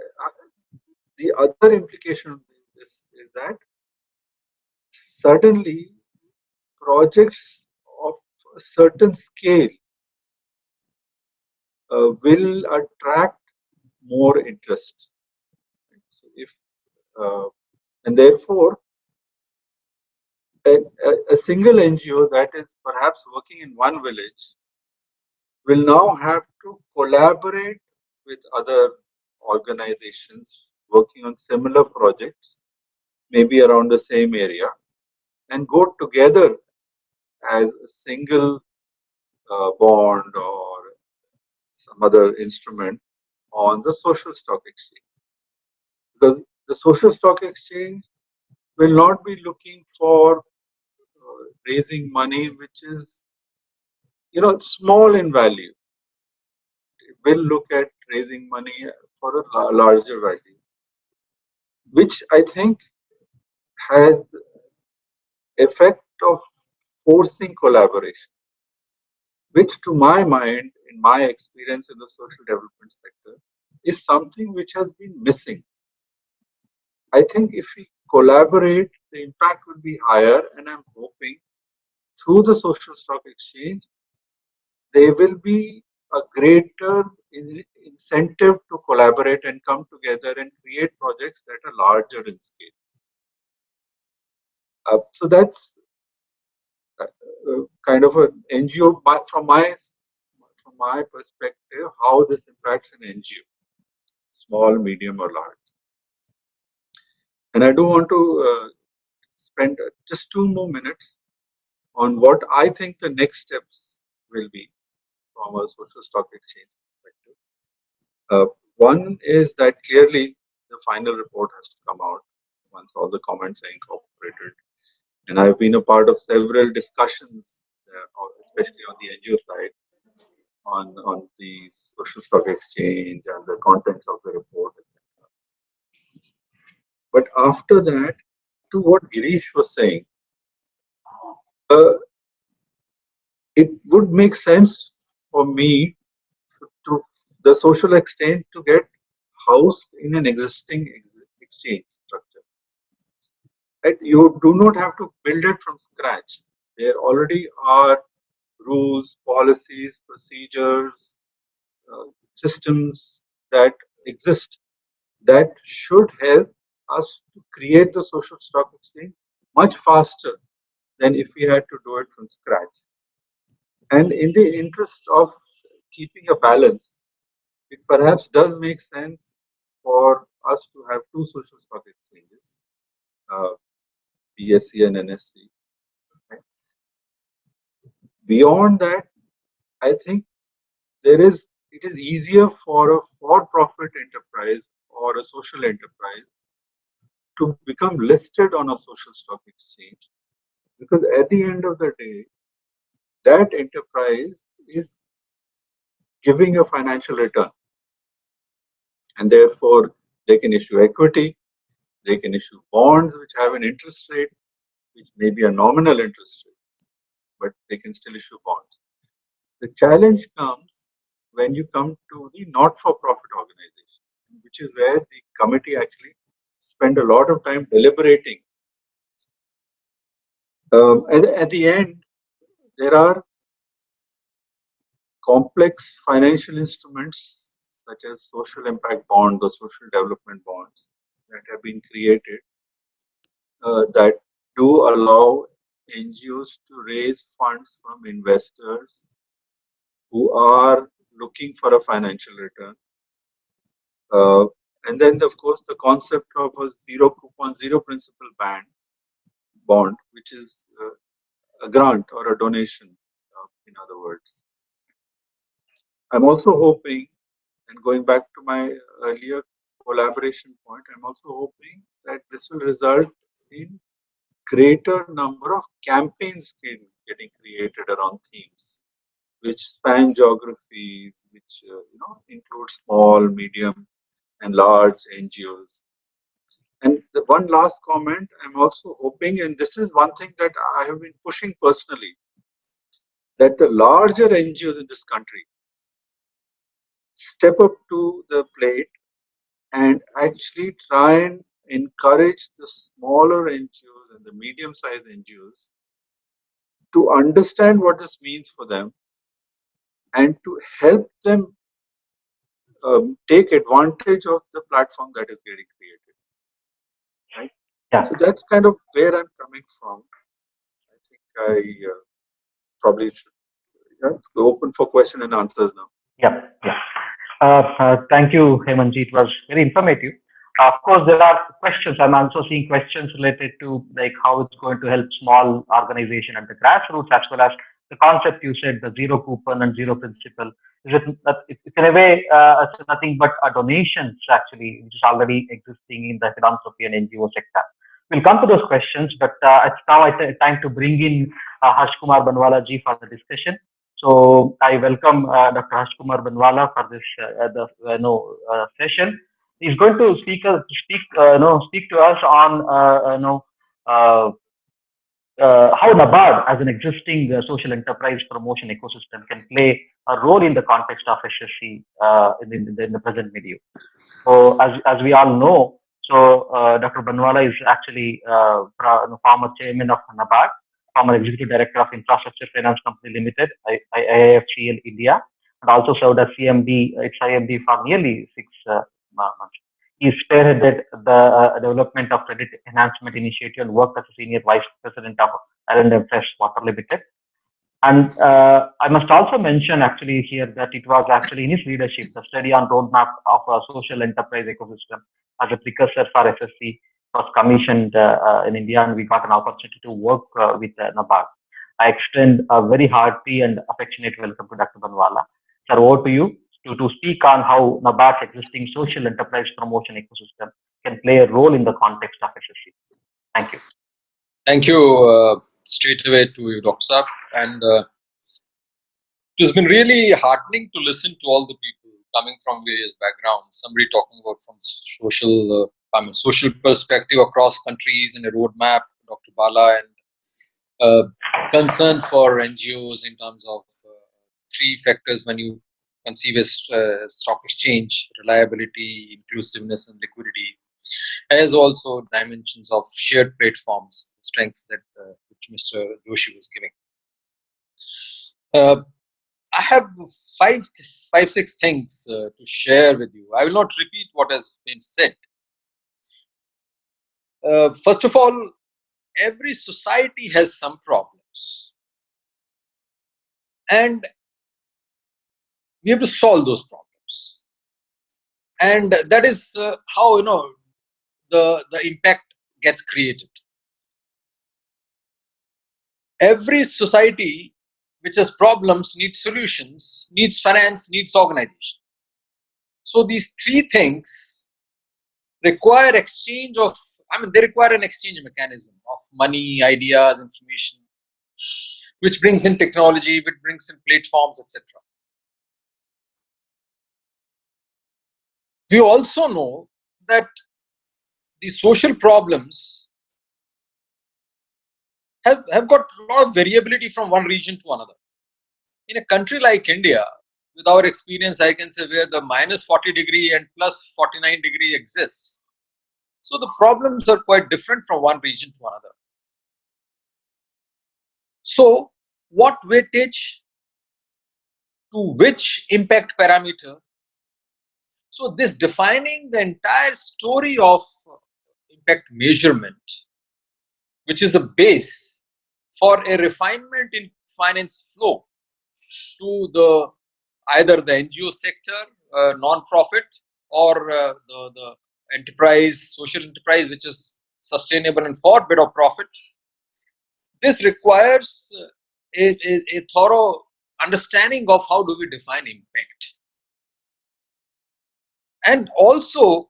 the other implication of this is that suddenly projects of a certain scale will attract more interest. So if and therefore a single NGO that is perhaps working in one village will now have to collaborate with other organizations working on similar projects, maybe around the same area, and go together as a single bond or some other instrument on the social stock exchange. Because the social stock exchange will not be looking for raising money which is small in value. It will look at raising money for a larger value, which I think has the effect of forcing collaboration, which to my mind, in my experience in the social development sector, is something which has been missing. I think if we collaborate, the impact will be higher, and I'm hoping through the social stock exchange, there will be a greater incentive to collaborate and come together and create projects that are larger in scale. So that's kind of an NGO from my perspective, how this impacts an NGO, small, medium, or large. And I do want to spend just 2 more minutes on what I think the next steps will be from a social stock exchange perspective. One is that clearly the final report has to come out once all the comments are incorporated. And I've been a part of several discussions, especially on the NGO side, on the social stock exchange and the contents of the report, etc. But after that, to what Girish was saying, it would make sense for me to the social exchange to get housed in an existing exchange structure. Right? You do not have to build it from scratch. There already are rules, policies, procedures, systems that exist that should help us to create the social stock exchange much faster than if we had to do it from scratch. And in the interest of keeping a balance, it perhaps does make sense for us to have two social stock exchanges, BSE and NSE. Right? Beyond that, I think it is easier for a for-profit enterprise or a social enterprise to become listed on a social stock exchange, because at the end of the day, that enterprise is giving a financial return, and therefore they can issue equity, they can issue bonds which have an interest rate, which may be a nominal interest rate, but they can still issue bonds. The challenge comes when you come to the not-for-profit organization, which is where the committee actually spend a lot of time deliberating. At the end, there are complex financial instruments such as social impact bonds or social development bonds that have been created that do allow NGOs to raise funds from investors who are looking for a financial return. And then, of course, the concept of a zero coupon, zero principal bond, which is a grant or a donation, in other words. I'm also hoping, and going back to my earlier collaboration point, I'm also hoping that this will result in greater number of campaigns getting created around themes, which span geographies, which include small, medium, and large NGOs. And the one last comment, I'm also hoping, and this is one thing that I have been pushing personally, that the larger NGOs in this country step up to the plate and actually try and encourage the smaller NGOs and the medium-sized NGOs to understand what this means for them and to help them take advantage of the platform that is getting created. Right? Yeah. So that's kind of where I'm coming from. I think I probably should go open for question and answers now. Yeah. Thank you, Hemanji. It was very informative. Of course, there are questions. I'm also seeing questions related to like how it's going to help small organization at the grassroots, as well as the concept you said, the zero coupon and zero principal. Is it? It's in a way, it's nothing but a donations actually, which is already existing in the philanthropy and NGO sector. We'll come to those questions, but it's now time to bring in Harsh Kumar Banwala ji for the discussion. So I welcome Dr. Harsh Kumar Banwala for this session. He's going to speak to us on how NABARD as an existing social enterprise promotion ecosystem can play a role in the context of SSE in the present milieu. So as we all know, Dr. Banwala is actually former chairman of NABARD, former executive director of Infrastructure Finance Company Limited, IIFCL India, and also served as its IMD for nearly 6 months. He spearheaded the development of credit enhancement initiative and worked as a senior vice president of L&M Fresh Water Limited. And I must also mention actually here that it was actually in his leadership, the study on roadmap of a social enterprise ecosystem as a precursor for SSE was commissioned in India, and we got an opportunity to work with NABARD. I extend a very hearty and affectionate welcome to Dr. Banwala. Sir, over to you to speak on how NABARD's existing social enterprise promotion ecosystem can play a role in the context of SSE. Thank you. Thank you straight away to you, Dr. Saab. And it has been really heartening to listen to all the people coming from various backgrounds. Somebody talking about from social perspective across countries and a roadmap, Dr. Bala, and concern for NGOs in terms of 3 factors when you conceive a stock exchange: reliability, inclusiveness, and liquidity. As also dimensions of shared platforms, strengths that which Mr. Joshi was giving. I have 6 things to share with you. I will not repeat what has been said. First of all, every society has some problems, and we have to solve those problems. And that is how the impact gets created. Every society which has problems needs solutions, needs finance, needs organization. So these 3 things require exchange of, they require an exchange mechanism of money, ideas, information, which brings in technology, which brings in platforms, etc. We also know that the social problems have got a lot of variability from one region to another. In a country like India, with our experience, I can say where the -40° and +49° exists. So the problems are quite different from one region to another. So what weightage to which impact parameter? So this defining the entire story of impact measurement, which is a base for a refinement in finance flow to either the NGO sector, non-profit, or the enterprise, social enterprise, which is sustainable and for bit of profit. This requires a thorough understanding of how do we define impact. And also,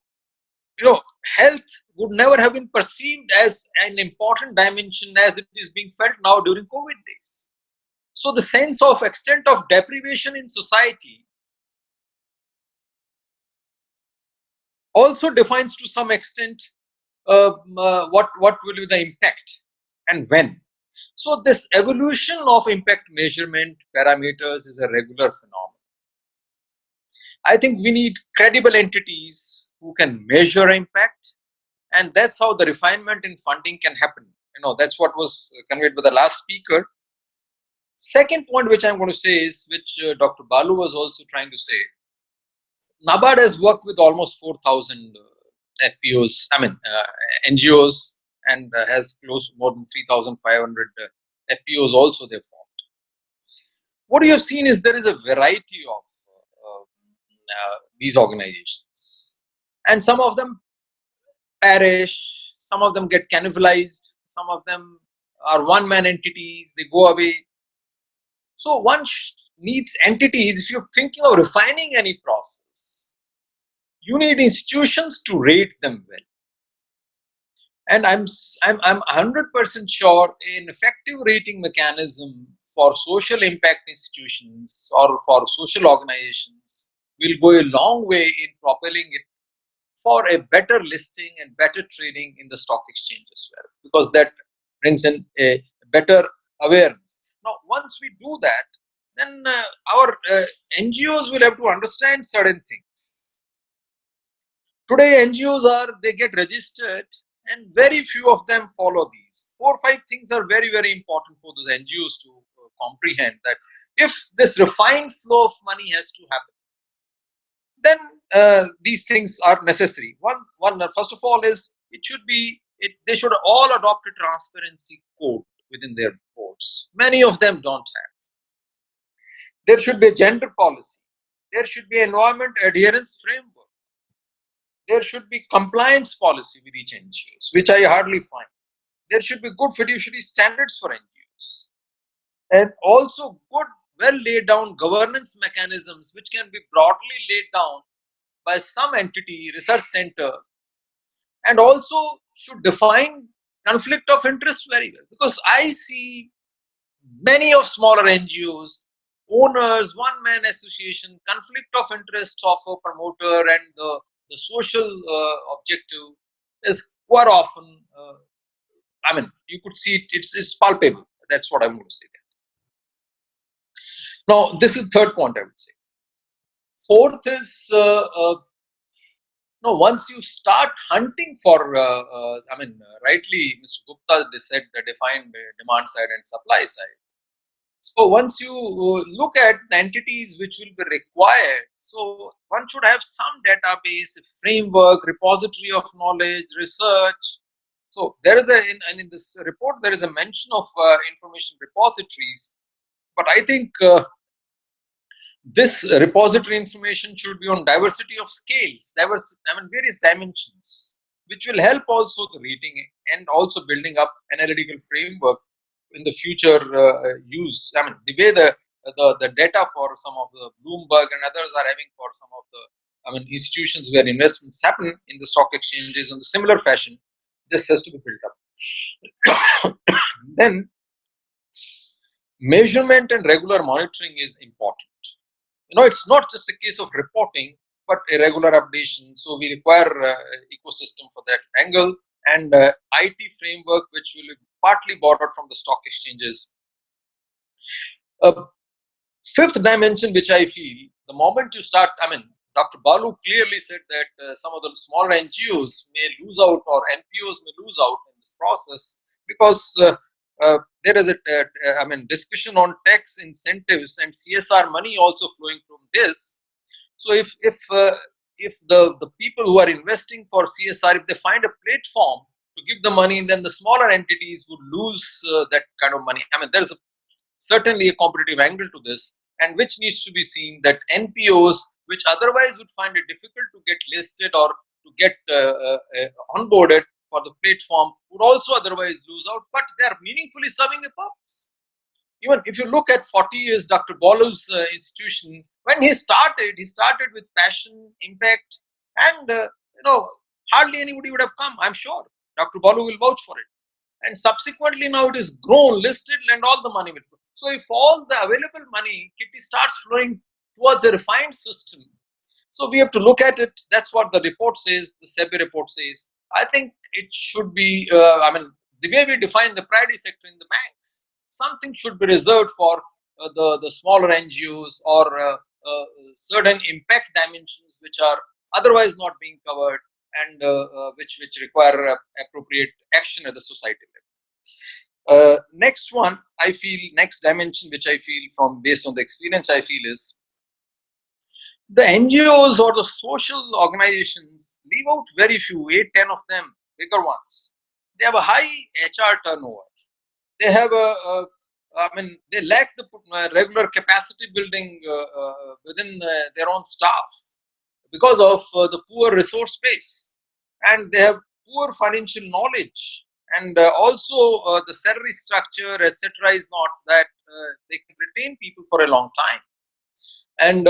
health would never have been perceived as an important dimension as it is being felt now during COVID days. So the sense of extent of deprivation in society also defines to some extent what will be the impact and when. So this evolution of impact measurement parameters is a regular phenomenon. I think we need credible entities who can measure impact, and that's how the refinement in funding can happen. That's what was conveyed by the last speaker. Second point which I'm going to say is, which Dr. Balu was also trying to say, NABARD has worked with almost 4,000 FPOs, NGOs, and has close to more than 3,500 FPOs also they've formed. What you have seen is there is a variety of these organizations, and some of them perish, some of them get cannibalized, some of them are one-man entities, they go away. So one needs entities. If you're thinking of refining any process, you need institutions to rate them well. And I'm 100% sure an effective rating mechanism for social impact institutions or for social organizations will go a long way in propelling it for a better listing and better trading in the stock exchange as well, because that brings in a better awareness. Now, once we do that, then our NGOs will have to understand certain things. Today, NGOs they get registered, and very few of them follow these. 4 or 5 things are very, very important for those NGOs to comprehend, that if this refined flow of money has to happen, then these things are necessary. One, first of all, is they should all adopt a transparency code within their boards. Many of them don't have. There should be a gender policy. There should be environment adherence framework. There should be compliance policy with each NGOs, which I hardly find. There should be good fiduciary standards for NGOs, and also good, well laid down governance mechanisms, which can be broadly laid down by some entity, research center, and also should define conflict of interest very well. Because I see many of smaller NGOs, owners, one-man association, conflict of interest of a promoter and the social objective is quite often, you could see it, it's palpable. That's what I'm going to say there. Now, this is the third point I would say. Fourth is, once you start hunting for, rightly Mr. Gupta said defined demand side and supply side. So once you look at the entities which will be required, so one should have some database, framework, repository of knowledge, research. So there is in this report there is a mention of information repositories, but I think this repository information should be on diversity of scales, various dimensions, which will help also the rating and also building up analytical framework in the future use. The way the data for some of the Bloomberg and others are having for some of the institutions where investments happen in the stock exchanges in the similar fashion, this has to be built up. Then measurement and regular monitoring is important. It's not just a case of reporting, but a regular updation. So we require ecosystem for that angle, and IT framework, which will be partly borrowed from the stock exchanges. Fifth dimension, which I feel, the moment you start, Dr. Balu clearly said that some of the smaller NGOs may lose out, or NPOs may lose out in this process, because there is a discussion on tax incentives and CSR money also flowing from this. So if the people who are investing for CSR, if they find a platform to give the money, then the smaller entities would lose that kind of money. There's certainly a competitive angle to this, and which needs to be seen that NPOs, which otherwise would find it difficult to get listed or to get onboarded for the platform, would also otherwise lose out, but they are meaningfully serving a purpose. Even if you look at 40 years, Dr. Balu's institution, when he started with passion, impact, and hardly anybody would have come. I'm sure Dr. Balu will vouch for it. And subsequently, now it is grown, listed, and all the money will flow. So, if all the available money, Kitty, starts flowing towards a refined system, so we have to look at it. That's what the report says, the SEBI report says. I think it should be, the way we define the priority sector in the banks, something should be reserved for the smaller NGOs or certain impact dimensions which are otherwise not being covered and which require appropriate action at the society level. Next one, I feel, next dimension which I feel from based on the experience I feel is the NGOs or the social organizations leave out very few, 8-10 of them, bigger ones. They have a high HR turnover. They have they lack the regular capacity building within their own staff because of the poor resource base, and they have poor financial knowledge, and also the salary structure, etc., is not that they can retain people for a long time. And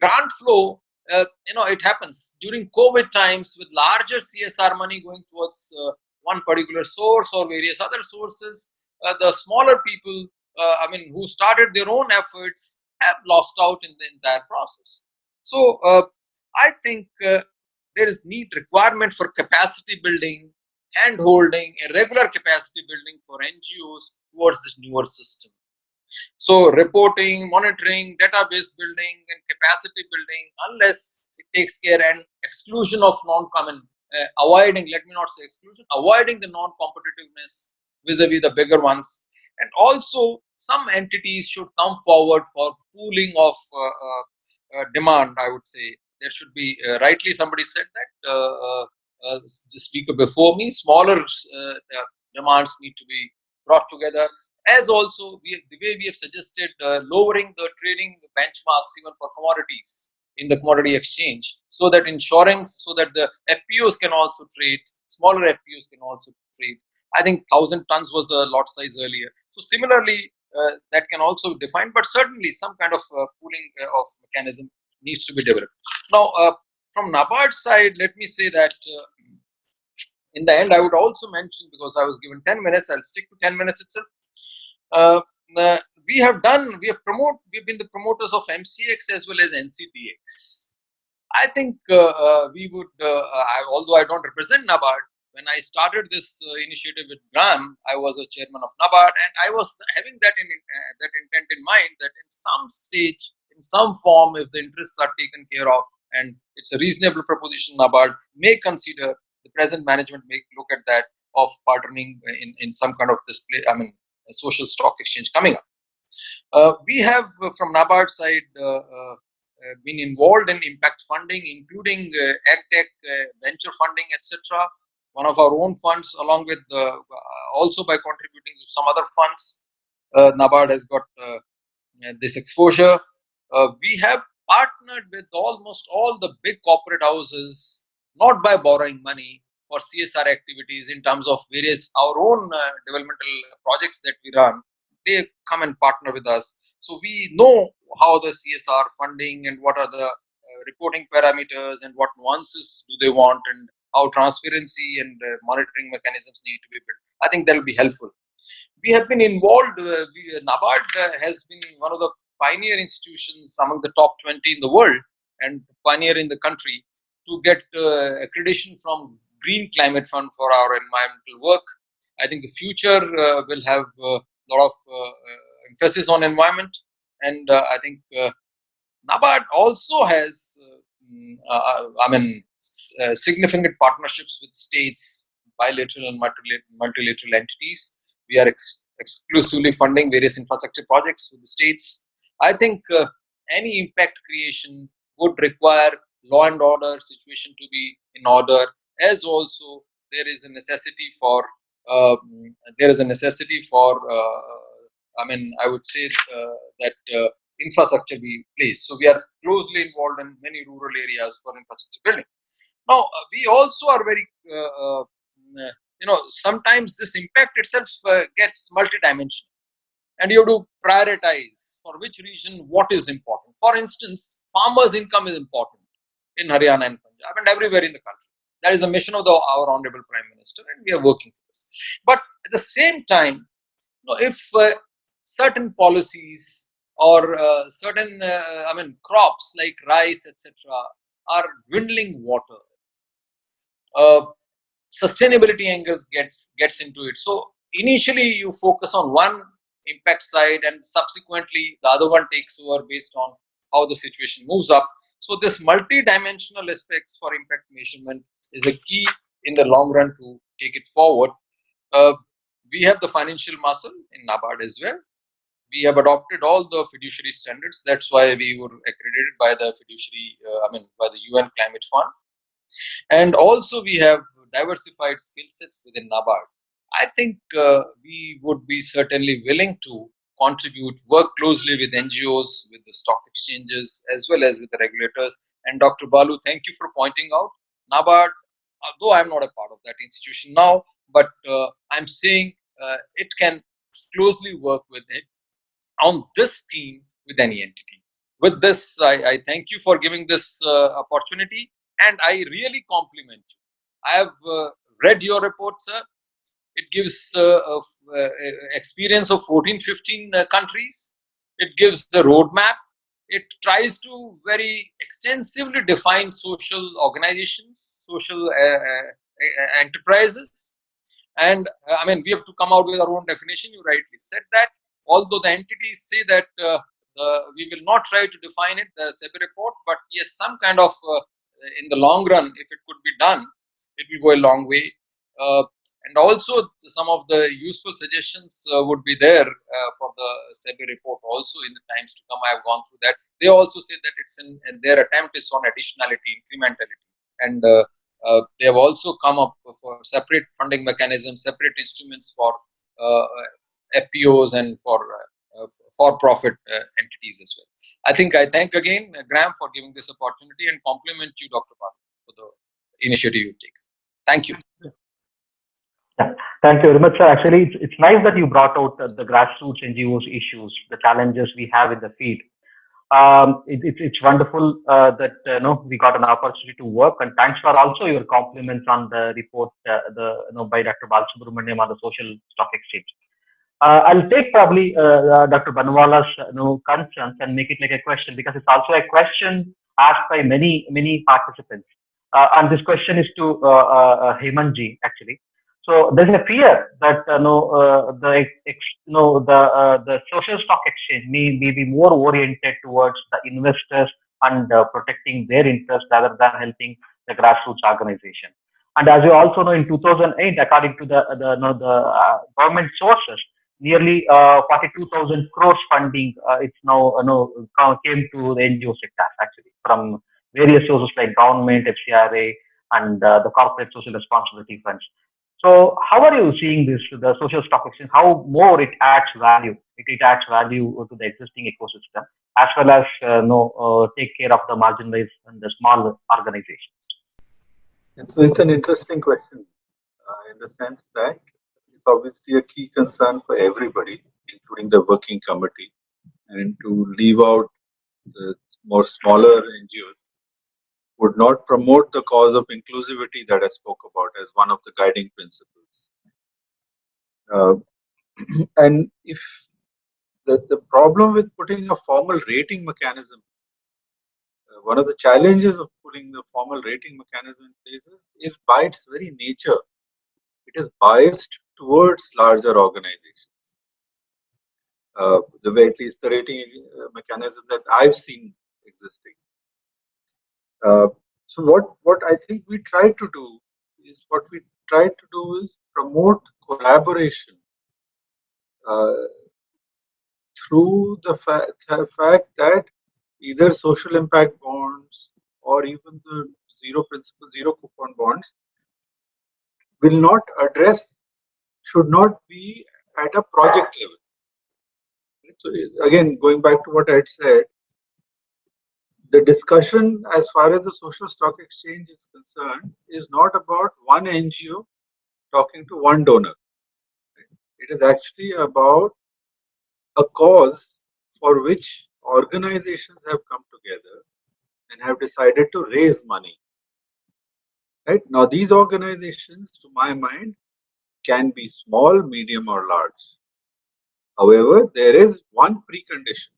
grant flow, it happens during COVID times with larger CSR money going towards one particular source or various other sources. The smaller people, who started their own efforts, have lost out in the entire process. So I think there is requirement for capacity building, hand holding, a regular capacity building for NGOs towards this newer system. So reporting, monitoring, database building and capacity building, unless it takes care and exclusion of non-common, avoiding, let me not say exclusion, avoiding the non-competitiveness vis-a-vis the bigger ones. And also some entities should come forward for pooling of demand, I would say. There should be, rightly somebody said that, the speaker before me, smaller demands need to be brought together. As also, the way we have suggested lowering the trading benchmarks even for commodities in the commodity exchange, so that the FPOs can also trade, smaller FPOs can also trade. I think 1,000 tons was the lot size earlier. So similarly, that can also be defined, but certainly some kind of pooling of mechanism needs to be developed. Now, from NABARD side, let me say that in the end, I would also mention, because I was given 10 minutes, I'll stick to 10 minutes itself. We have been the promoters of MCX as well as NCDX. I think we would, although I don't represent NABARD, when I started this initiative with GRAAM, I was a chairman of NABARD, and I was having that intent in mind, that in some stage, in some form, if the interests are taken care of, and it's a reasonable proposition, NABARD may consider, the present management may look at that, of partnering in some kind of display, a social stock exchange coming up. We have from NABARD side been involved in impact funding, including AgTech, venture funding, etc. One of our own funds, along with also by contributing to some other funds, NABARD has got this exposure. We have partnered with almost all the big corporate houses, not by borrowing money, for CSR activities in terms of various our own developmental projects that we run. They come and partner with us, so we know how the CSR funding and what are the reporting parameters and what nuances do they want, and how transparency and monitoring mechanisms need to be built. I think that will be helpful. We have been involved. NABARD has been one of the pioneer institutions among the top 20 in the world and pioneer in the country to get accreditation from Green Climate Fund for our environmental work. I think the future will have a lot of emphasis on environment, and I think NABARD also has, significant partnerships with states, bilateral and multilateral entities. We are exclusively funding various infrastructure projects with the states. I think any impact creation would require law and order situation to be in order, as also there is a necessity for I would say that infrastructure be placed. So we are closely involved in many rural areas for infrastructure building. Now, we also are very, sometimes this impact itself gets multidimensional, and you have to prioritize for which region what is important. For instance, farmers' income is important in Haryana and Punjab and everywhere in the country. That is a mission of our Honorable Prime Minister, and we are working for this. But at the same time, if certain policies or certain, crops like rice, etc., are dwindling water, sustainability angles gets into it. So initially you focus on one impact side, and subsequently the other one takes over based on how the situation moves up. So this multi-dimensional aspects for impact measurement is a key in the long run to take it forward. We have the financial muscle in NABARD as well. We have adopted all the fiduciary standards. That's why we were accredited by the fiduciary, by the UN Climate Fund. And also we have diversified skill sets within NABARD. I think we would be certainly willing to contribute, work closely with NGOs, with the stock exchanges, as well as with the regulators. And Dr. Balu, thank you for pointing out NABARD, although I'm not a part of that institution now, but I'm saying it can closely work with it on this theme with any entity. With this, I thank you for giving this opportunity, and I really compliment you. I have read your report, sir. It gives experience of 14, 15 countries. It gives the roadmap. It tries to very extensively define social organizations, social enterprises. And we have to come out with our own definition. You rightly said that. Although the entities say that we will not try to define it, the SEBI report, but yes, some kind of, in the long run, if it could be done, it will go a long way. And also some of the useful suggestions would be there for the SEBI report also in the times to come. I have gone through that. They also say that it's in their attempt is on additionality, incrementality. And they have also come up for separate funding mechanisms, separate instruments for FPOs and for-profit entities as well. I think I thank again GRAAM for giving this opportunity and compliment you, Dr. Bhatt, for the initiative you take. Thank you. Yeah, thank you very much, sir. Actually, it's nice that you brought out the grassroots NGOs issues, the challenges we have in the field. It's wonderful that we got an opportunity to work, and thanks for also your compliments on the report by Dr. Balasubramaniam on the social stock exchange. I'll take probably Dr. Banwala's concerns and make it like a question, because it's also a question asked by many participants. And this question is to Hemantji actually. So there's a fear that the social stock exchange may be more oriented towards the investors and protecting their interests rather than helping the grassroots organization. And as you also know, in 2008, according to the government sources, nearly 42,000 crores funding it's now came to the NGO sector actually from various sources like government, FCRA, and the corporate social responsibility funds. So how are you seeing this, the social stock exchange, how more it adds value? It adds value to the existing ecosystem, as well as take care of the marginalized and the small organizations. So it's an interesting question in the sense that it's obviously a key concern for everybody, including the working committee, and to leave out the more smaller NGOs would not promote the cause of inclusivity that I spoke about as one of the guiding principles. And if the problem with putting a formal rating mechanism, one of the challenges of putting the formal rating mechanism in place is by its very nature, it is biased towards larger organizations. The way at least the rating mechanism that I've seen existing. So what I think we try to do is promote collaboration through the fact that either social impact bonds or even the zero principal, zero coupon bonds should not be at a project level. So again, going back to what I had said, the discussion as far as the social stock exchange is concerned is not about one NGO talking to one donor. It is actually about a cause for which organizations have come together and have decided to raise money. Right now, these organizations, to my mind, can be small, medium, or large. However, there is one precondition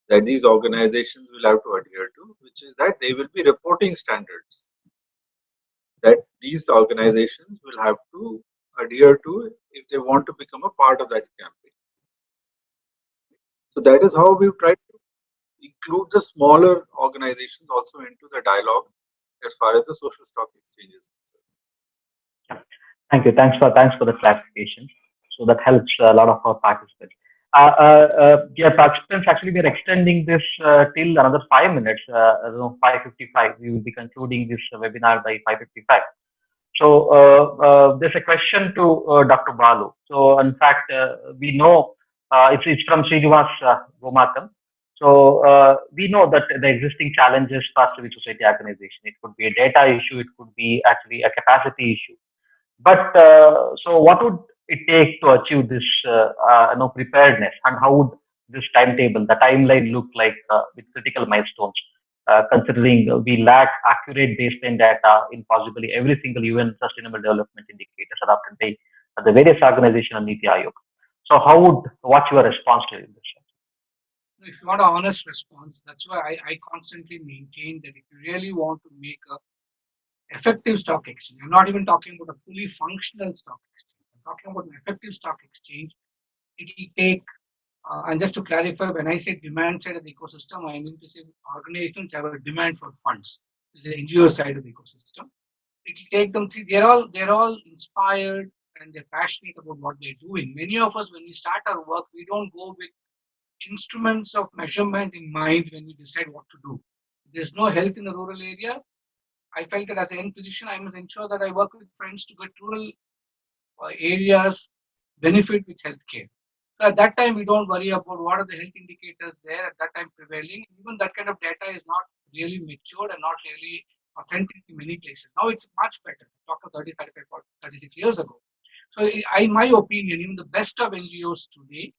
that these organizations will have to adhere to, which is that they will be reporting standards that these organizations will have to adhere to if they want to become a part of that campaign. So that is how we've tried to include the smaller organizations also into the dialogue as far as the social stock exchange is concerned. Thank you. Thanks for the clarification. So that helps a lot of our participants. Dear participants, actually we are extending this till another 5 minutes. 5:55. We will be concluding this webinar by 5:55. So there's a question to Dr. Balu. So in fact, we know it's from Srinivas Gomatam. So we know that the existing challenges for civil society organization. It could be a data issue. It could be actually a capacity issue. But so what would it take to achieve this preparedness, and how would this timetable, the timeline look like with critical milestones? Considering we lack accurate baseline data in possibly every single UN Sustainable Development Indicators adopted by the various organizations and Niti Aayog. So what's your response to this? If you want an honest response, that's why I constantly maintain that if you really want to make a effective stock exchange, I'm not even talking about a fully functional stock exchange, I'm talking about an effective stock exchange, it will take, and just to clarify, when I say demand side of the ecosystem, I mean to say organizations have a demand for funds. This is the NGO side of the ecosystem. It will take them, they're all inspired and they're passionate about what they're doing. Many of us, when we start our work, we don't go with instruments of measurement in mind when we decide what to do. If there's no health in a rural area, I felt that as a young physician, I must ensure that I work with friends to get rural areas benefit with healthcare. So at that time, we don't worry about what are the health indicators there at that time prevailing. Even that kind of data is not really matured and not really authentic in many places. Now it's much better. Talk of 30, 35, 36 years ago. So in my opinion, even the best of NGOs today,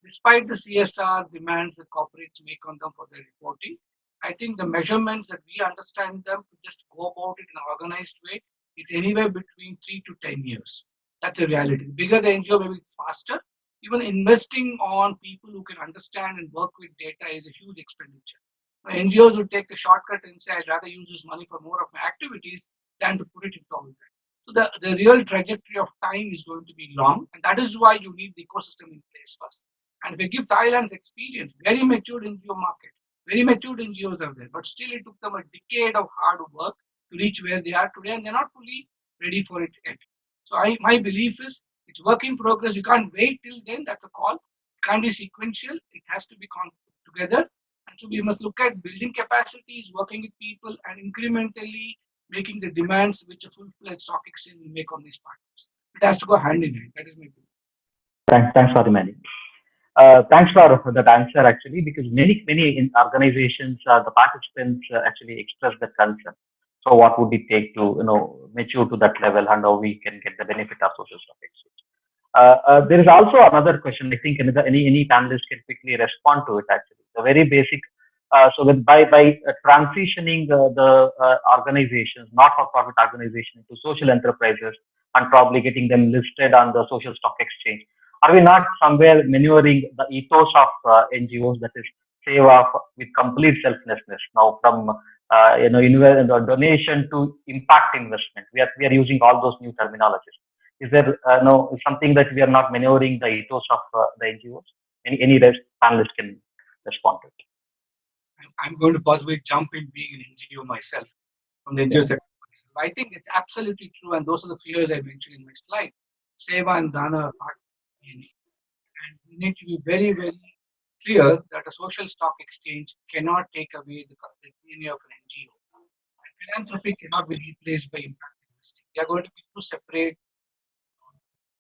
despite the CSR demands that corporates make on them for their reporting, I think the measurements that we understand them to just go about it in an organized way, it's anywhere between 3 to 10 years. That's a reality. The bigger the NGO, maybe it's faster. Even investing on people who can understand and work with data is a huge expenditure. NGOs would take the shortcut and say, I'd rather use this money for more of my activities than to put it into all that. So the real trajectory of time is going to be long, and that is why you need the ecosystem in place first. And if we give Thailand's experience, very matured NGO market, very matured NGOs are there, but still it took them a decade of hard work to reach where they are today, and they're not fully ready for it yet. So my belief is it's work in progress. You can't wait till then. That's a call. It can't be sequential. It has to be together. And so we must look at building capacities, working with people, and incrementally making the demands which a full-fledged stock exchange will make on these partners. It has to go hand in hand. That is my belief. Thanks for reminding. Thanks for that answer, actually, because many organizations, the participants actually express the concern. So what would it take to mature to that level, and how we can get the benefit of social stock exchange? There is also another question. I think any panelist can quickly respond to it. Actually, the very basic. So that by transitioning the organizations, not-for-profit organizations, to social enterprises, and probably getting them listed on the social stock exchange, are we not somewhere maneuvering the ethos of NGOs, that is seva with complete selflessness? Now from donation to impact investment, we are using all those new terminologies. Is there something that we are not maneuvering the ethos of the NGOs? Any panelist can respond to it. I'm going to possibly jump in being an NGO myself from the NGO sector. I think it's absolutely true, and those are the fears I mentioned in my slide. Seva and Dana are part of DNA. And we need to be very, very clear that a social stock exchange cannot take away the DNA of an NGO. And philanthropy cannot be replaced by impact investing. They are going to be two separate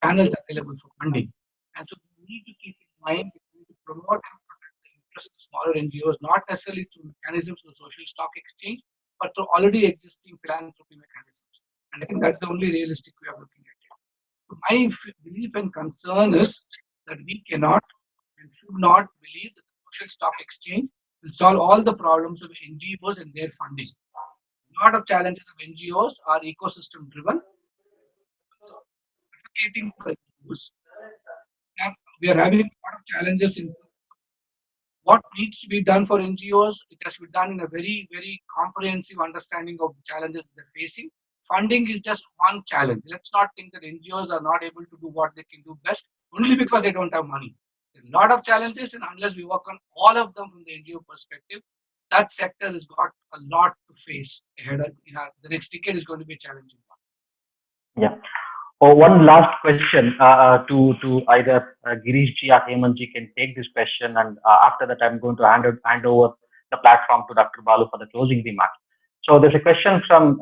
channels available for funding. And so we need to keep in mind that we need to promote and protect the interests of smaller NGOs, not necessarily through mechanisms of the social stock exchange, but through already existing philanthropy mechanisms. And I think that's the only realistic way of looking at it. So my belief and concern is that we cannot and should not believe that the social stock exchange will solve all the problems of NGOs and their funding. A lot of challenges of NGOs are ecosystem driven, advocating for NGOs. And we are having a lot of challenges in what needs to be done for NGOs. It has to be done in a very, very comprehensive understanding of the challenges they're facing. Funding is just one challenge. Let's not think that NGOs are not able to do what they can do best only because they don't have money. There are a lot of challenges, and unless we work on all of them from the NGO perspective, that sector has got a lot to face ahead. The next decade is going to be a challenging one. Yeah. Oh, one last question to either Girish ji or Hemant ji can take this question, and after that I'm going to hand over the platform to Dr. Balu for the closing remarks. So there's a question from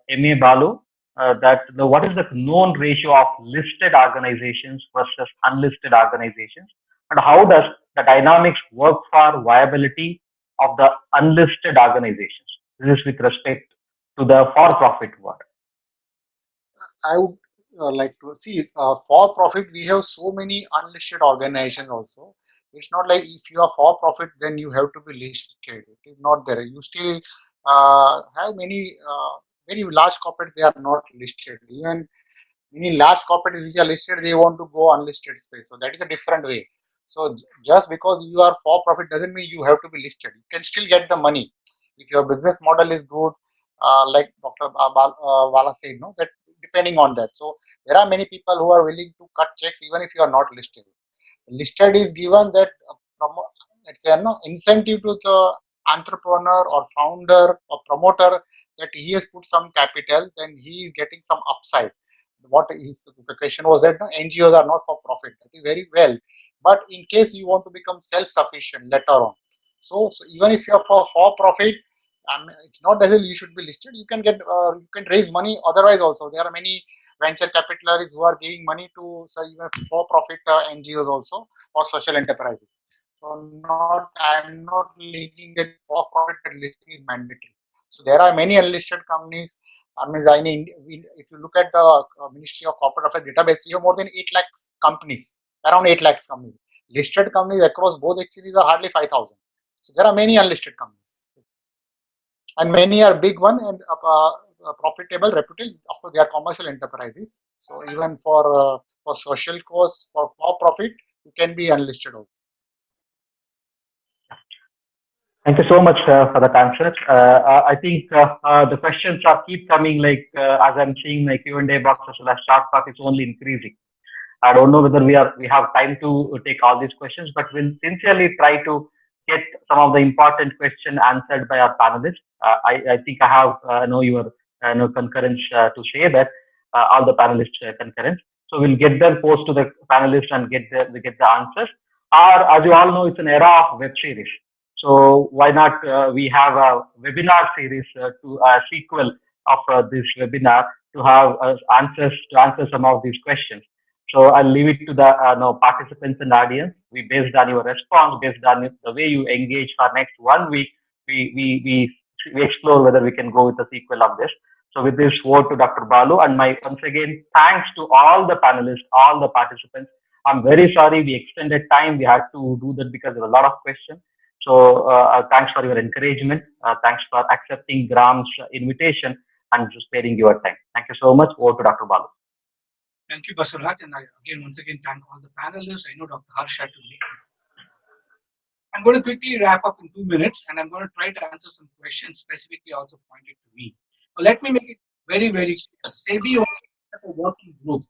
M.A. Balu what is the known ratio of listed organizations versus unlisted organizations, and how does the dynamics work for viability of the unlisted organizations? This is with respect to the for-profit world. I would like to see for profit. We have so many unlisted organizations also. It's not like if you are for profit, then you have to be listed. It is not there. You still have many very large corporates. They are not listed. Even many large corporates which are listed, they want to go unlisted space. So that is a different way. So just because you are for profit doesn't mean you have to be listed. You can still get the money if your business model is good. Like Dr. Bala said, no, that depending on that. So there are many people who are willing to cut checks even if you are not listed. Listed is given that let's say no incentive to the entrepreneur or founder or promoter that he has put some capital, then he is getting some upside. What the question was that no, NGOs are not for profit. That is very well. But in case you want to become self-sufficient later on, so even if you are for profit, it's not as if you should be listed. You can get you can raise money otherwise also. There are many venture capitalists who are giving money to even for-profit NGOs also or social enterprises. So I'm not linking that for-profit listing is mandatory. So there are many unlisted companies. If you look at the Ministry of Corporate Affairs database, we have more than 8 lakh companies, around 8 lakh companies. Listed companies across both exchanges are hardly 5,000. So there are many unlisted companies. And many are big one and profitable, reputed. Of course, they are commercial enterprises. So even for social cause, for profit, you can be unlisted also. Thank you so much for that answer. I think the questions are keep coming. Like as I'm seeing, my Q&A box as well as chat box is only increasing. I don't know whether we have time to take all these questions, but we'll sincerely try to get some of the important questions answered by our panelists. I think I have know your concurrence to share that all the panelists concurrence. So we'll get them post to the panelists and get the answers. Or as you all know, it's an era of web series. So why not we have a webinar series to a sequel of this webinar to have answers to answer some of these questions. So I'll leave it to the participants and audience. We based on your response, based on the way you engage for next 1 week, we explore whether we can go with the sequel of this. So with this, word to Dr. Balu, and once again thanks to all the panelists, all the participants. I'm very sorry we extended time. We had to do that because there were a lot of questions. So thanks for your encouragement. Thanks for accepting GRAAM's invitation and sparing your time. Thank you so much. Over to Dr. Balu. Thank you, Basaraj, and once again thank all the panelists. I know Dr. Harsh had to leave. I'm going to quickly wrap up in 2 minutes, and I'm going to try to answer some questions specifically also pointed to me. But let me make it very, very clear. SEBI is a working group.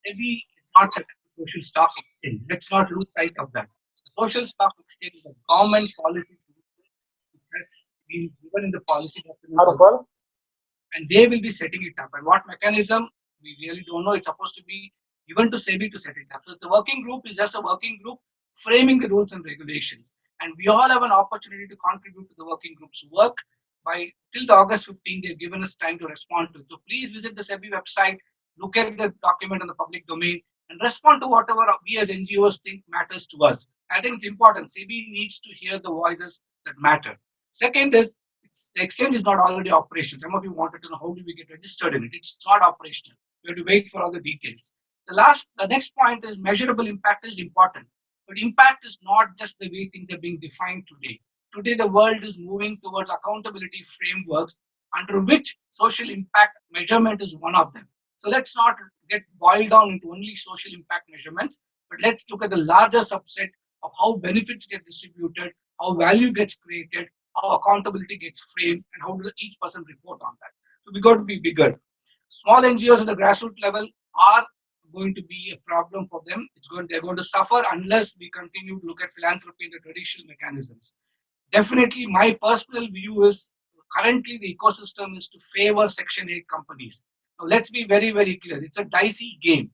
SEBI is not a social stock exchange. Let's not lose sight of that. The social stock exchange is a government policy which has been given in the policy document, and they will be setting it up. And what mechanism, we really don't know. It's supposed to be given to SEBI to set it up. So the working group is just a working group framing the rules and regulations. And we all have an opportunity to contribute to the working group's work. Till the August 15, they've given us time to respond to it. So please visit the SEBI website, look at the document in the public domain, and respond to whatever we as NGOs think matters to us. I think it's important. SEBI needs to hear the voices that matter. Second is, the exchange is not already operational. Some of you wanted to know how do we get registered in it. It's not operational. You have to wait for all the details. The next point is measurable impact is important. But impact is not just the way things are being defined today. Today, the world is moving towards accountability frameworks under which social impact measurement is one of them. So let's not get boiled down into only social impact measurements, but let's look at the larger subset of how benefits get distributed, how value gets created, how accountability gets framed, and how does each person report on that. So we got to be bigger. Small NGOs at the grassroots level are going to be a problem for them. They're going to suffer unless we continue to look at philanthropy in the traditional mechanisms. Definitely, my personal view is currently the ecosystem is to favor Section 8 companies. Now, let's be very, very clear. It's a dicey game.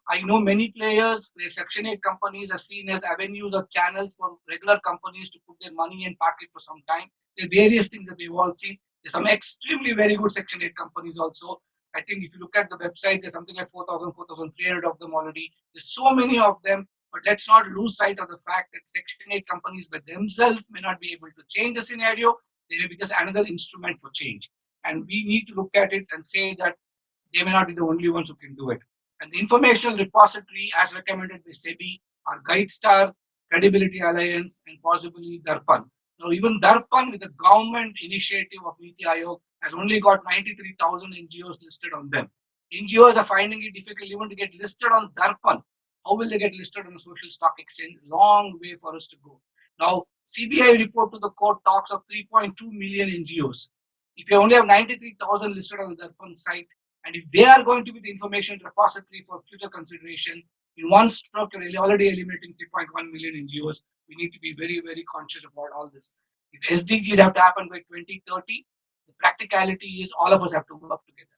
I know many players where Section 8 companies are seen as avenues or channels for regular companies to put their money and park it for some time. There are various things that we've all seen. There's some extremely very good Section 8 companies also. I think if you look at the website, there's something like 4,000, 4,300 of them already. There's so many of them, but let's not lose sight of the fact that Section 8 companies by themselves may not be able to change the scenario. They may be just another instrument for change. And we need to look at it and say that they may not be the only ones who can do it. And the informational repository, as recommended by SEBI, are GuideStar, Credibility Alliance, and possibly Darpan. Now, even Darpan, with the government initiative of Niti Aayog, has only got 93,000 NGOs listed on them. NGOs are finding it difficult even to get listed on Darpan. How will they get listed on a social stock exchange? Long way for us to go. Now, CBI report to the court talks of 3.2 million NGOs. If you only have 93,000 listed on the Darpan site, and if they are going to be the information repository for future consideration, in one stroke, you're already eliminating 3.1 million NGOs. We need to be very, very conscious about all this. If SDGs have to happen by 2030, the practicality is all of us have to work together.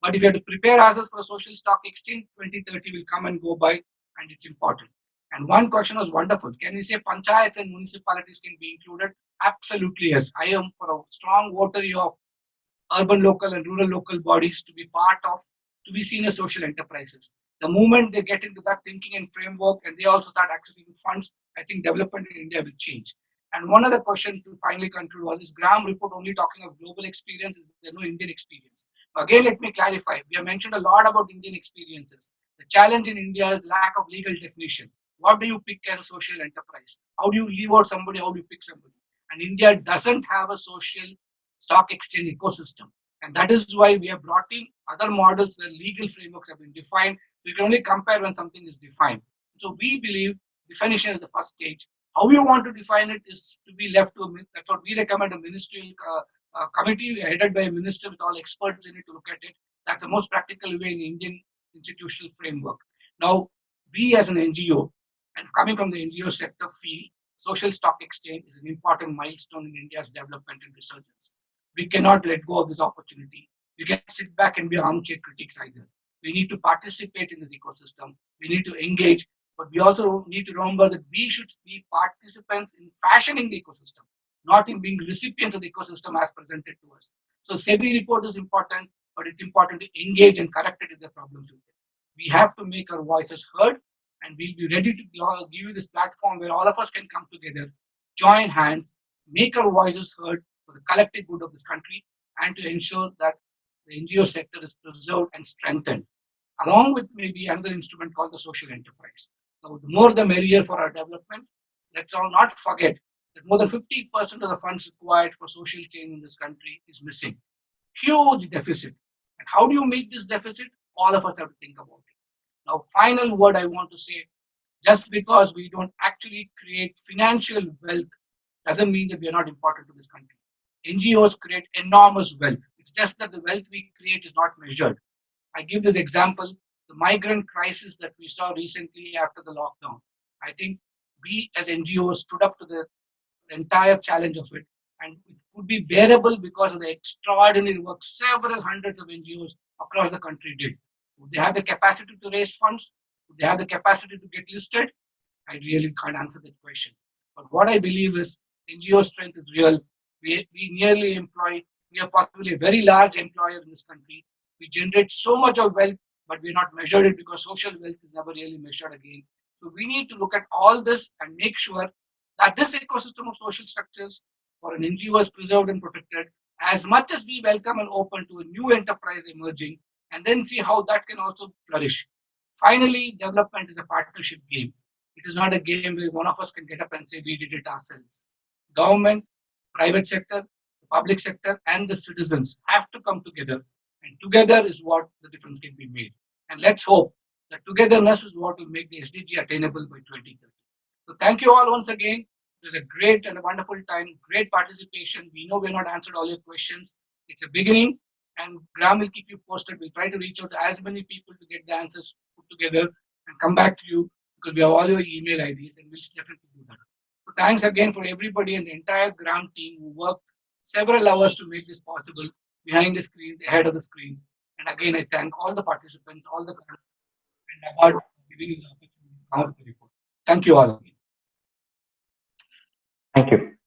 But if you have to prepare ourselves for a social stock exchange, 2030 will come and go by, and it's important. And one question was wonderful. Can we say panchayats and municipalities can be included? Absolutely, yes. I am for a strong votary of urban local and rural local bodies to be part of, to be seen as social enterprises. The moment they get into that thinking and framework and they also start accessing funds, I think development in India will change. And one other question to finally conclude all this, GRAAM report only talking of global experience, is there no Indian experience? Again, let me clarify. We have mentioned a lot about Indian experiences. The challenge in India is lack of legal definition. What do you pick as a social enterprise? How do you leave out somebody? How do you pick somebody? And India doesn't have a social stock exchange ecosystem. And that is why we have brought in other models where legal frameworks have been defined. So you can only compare when something is defined. So we believe definition is the first stage. How you want to define it is to be left to, that's what we recommend, a ministerial committee headed by a minister with all experts in it to look at it. That's the most practical way in Indian institutional framework. Now, we as an NGO, and coming from the NGO sector, feel social stock exchange is an important milestone in India's development and resurgence. We cannot let go of this opportunity. We can't sit back and be armchair critics either. We need to participate in this ecosystem. We need to engage, but we also need to remember that we should be participants in fashioning the ecosystem, not in being recipients of the ecosystem as presented to us. So SEBI report is important, but it's important to engage and correct it if there are problems with it. We have to make our voices heard, and we'll be ready to give you this platform where all of us can come together, join hands, make our voices heard for the collective good of this country, and to ensure that the NGO sector is preserved and strengthened, along with maybe another instrument called the social enterprise. So the more the merrier for our development. Let's all not forget that more than 50% of the funds required for social change in this country is missing. Huge deficit. And how do you meet this deficit? All of us have to think about it. Now, final word I want to say, just because we don't actually create financial wealth doesn't mean that we are not important to this country. NGOs create enormous wealth. It's just that the wealth we create is not measured. I give this example, the migrant crisis that we saw recently after the lockdown. I think we as NGOs stood up to the entire challenge of it, and it could be bearable because of the extraordinary work several hundreds of NGOs across the country did. Would they have the capacity to raise funds? Would they have the capacity to get listed? I really can't answer that question. But what I believe is NGO strength is real. We nearly employ, we are possibly a very large employer in this country. We generate so much of wealth, but we're not measured it because social wealth is never really measured again. So we need to look at all this and make sure that this ecosystem of social structures for an NGO is preserved and protected as much as we welcome and open to a new enterprise emerging, and then see how that can also flourish. Finally, development is a partnership game. It is not a game where one of us can get up and say we did it ourselves. Government, private sector, the public sector, and the citizens have to come together, and together is what the difference can be made. And let's hope that togetherness is what will make the SDG attainable by 2030. So thank you all once again. It was a great and a wonderful time, great participation. We know we're not answered all your questions. It's a beginning, and GRAAM will keep you posted. We'll try to reach out to as many people to get the answers put together and come back to you, because we have all your email IDs, and we'll definitely do that. So thanks again for everybody and the entire GRAAM team who worked several hours to make this possible, behind the screens, ahead of the screens. And again, I thank all the participants, all the and NABARD for giving us the opportunity to come up with the report. Thank you all. Thank you.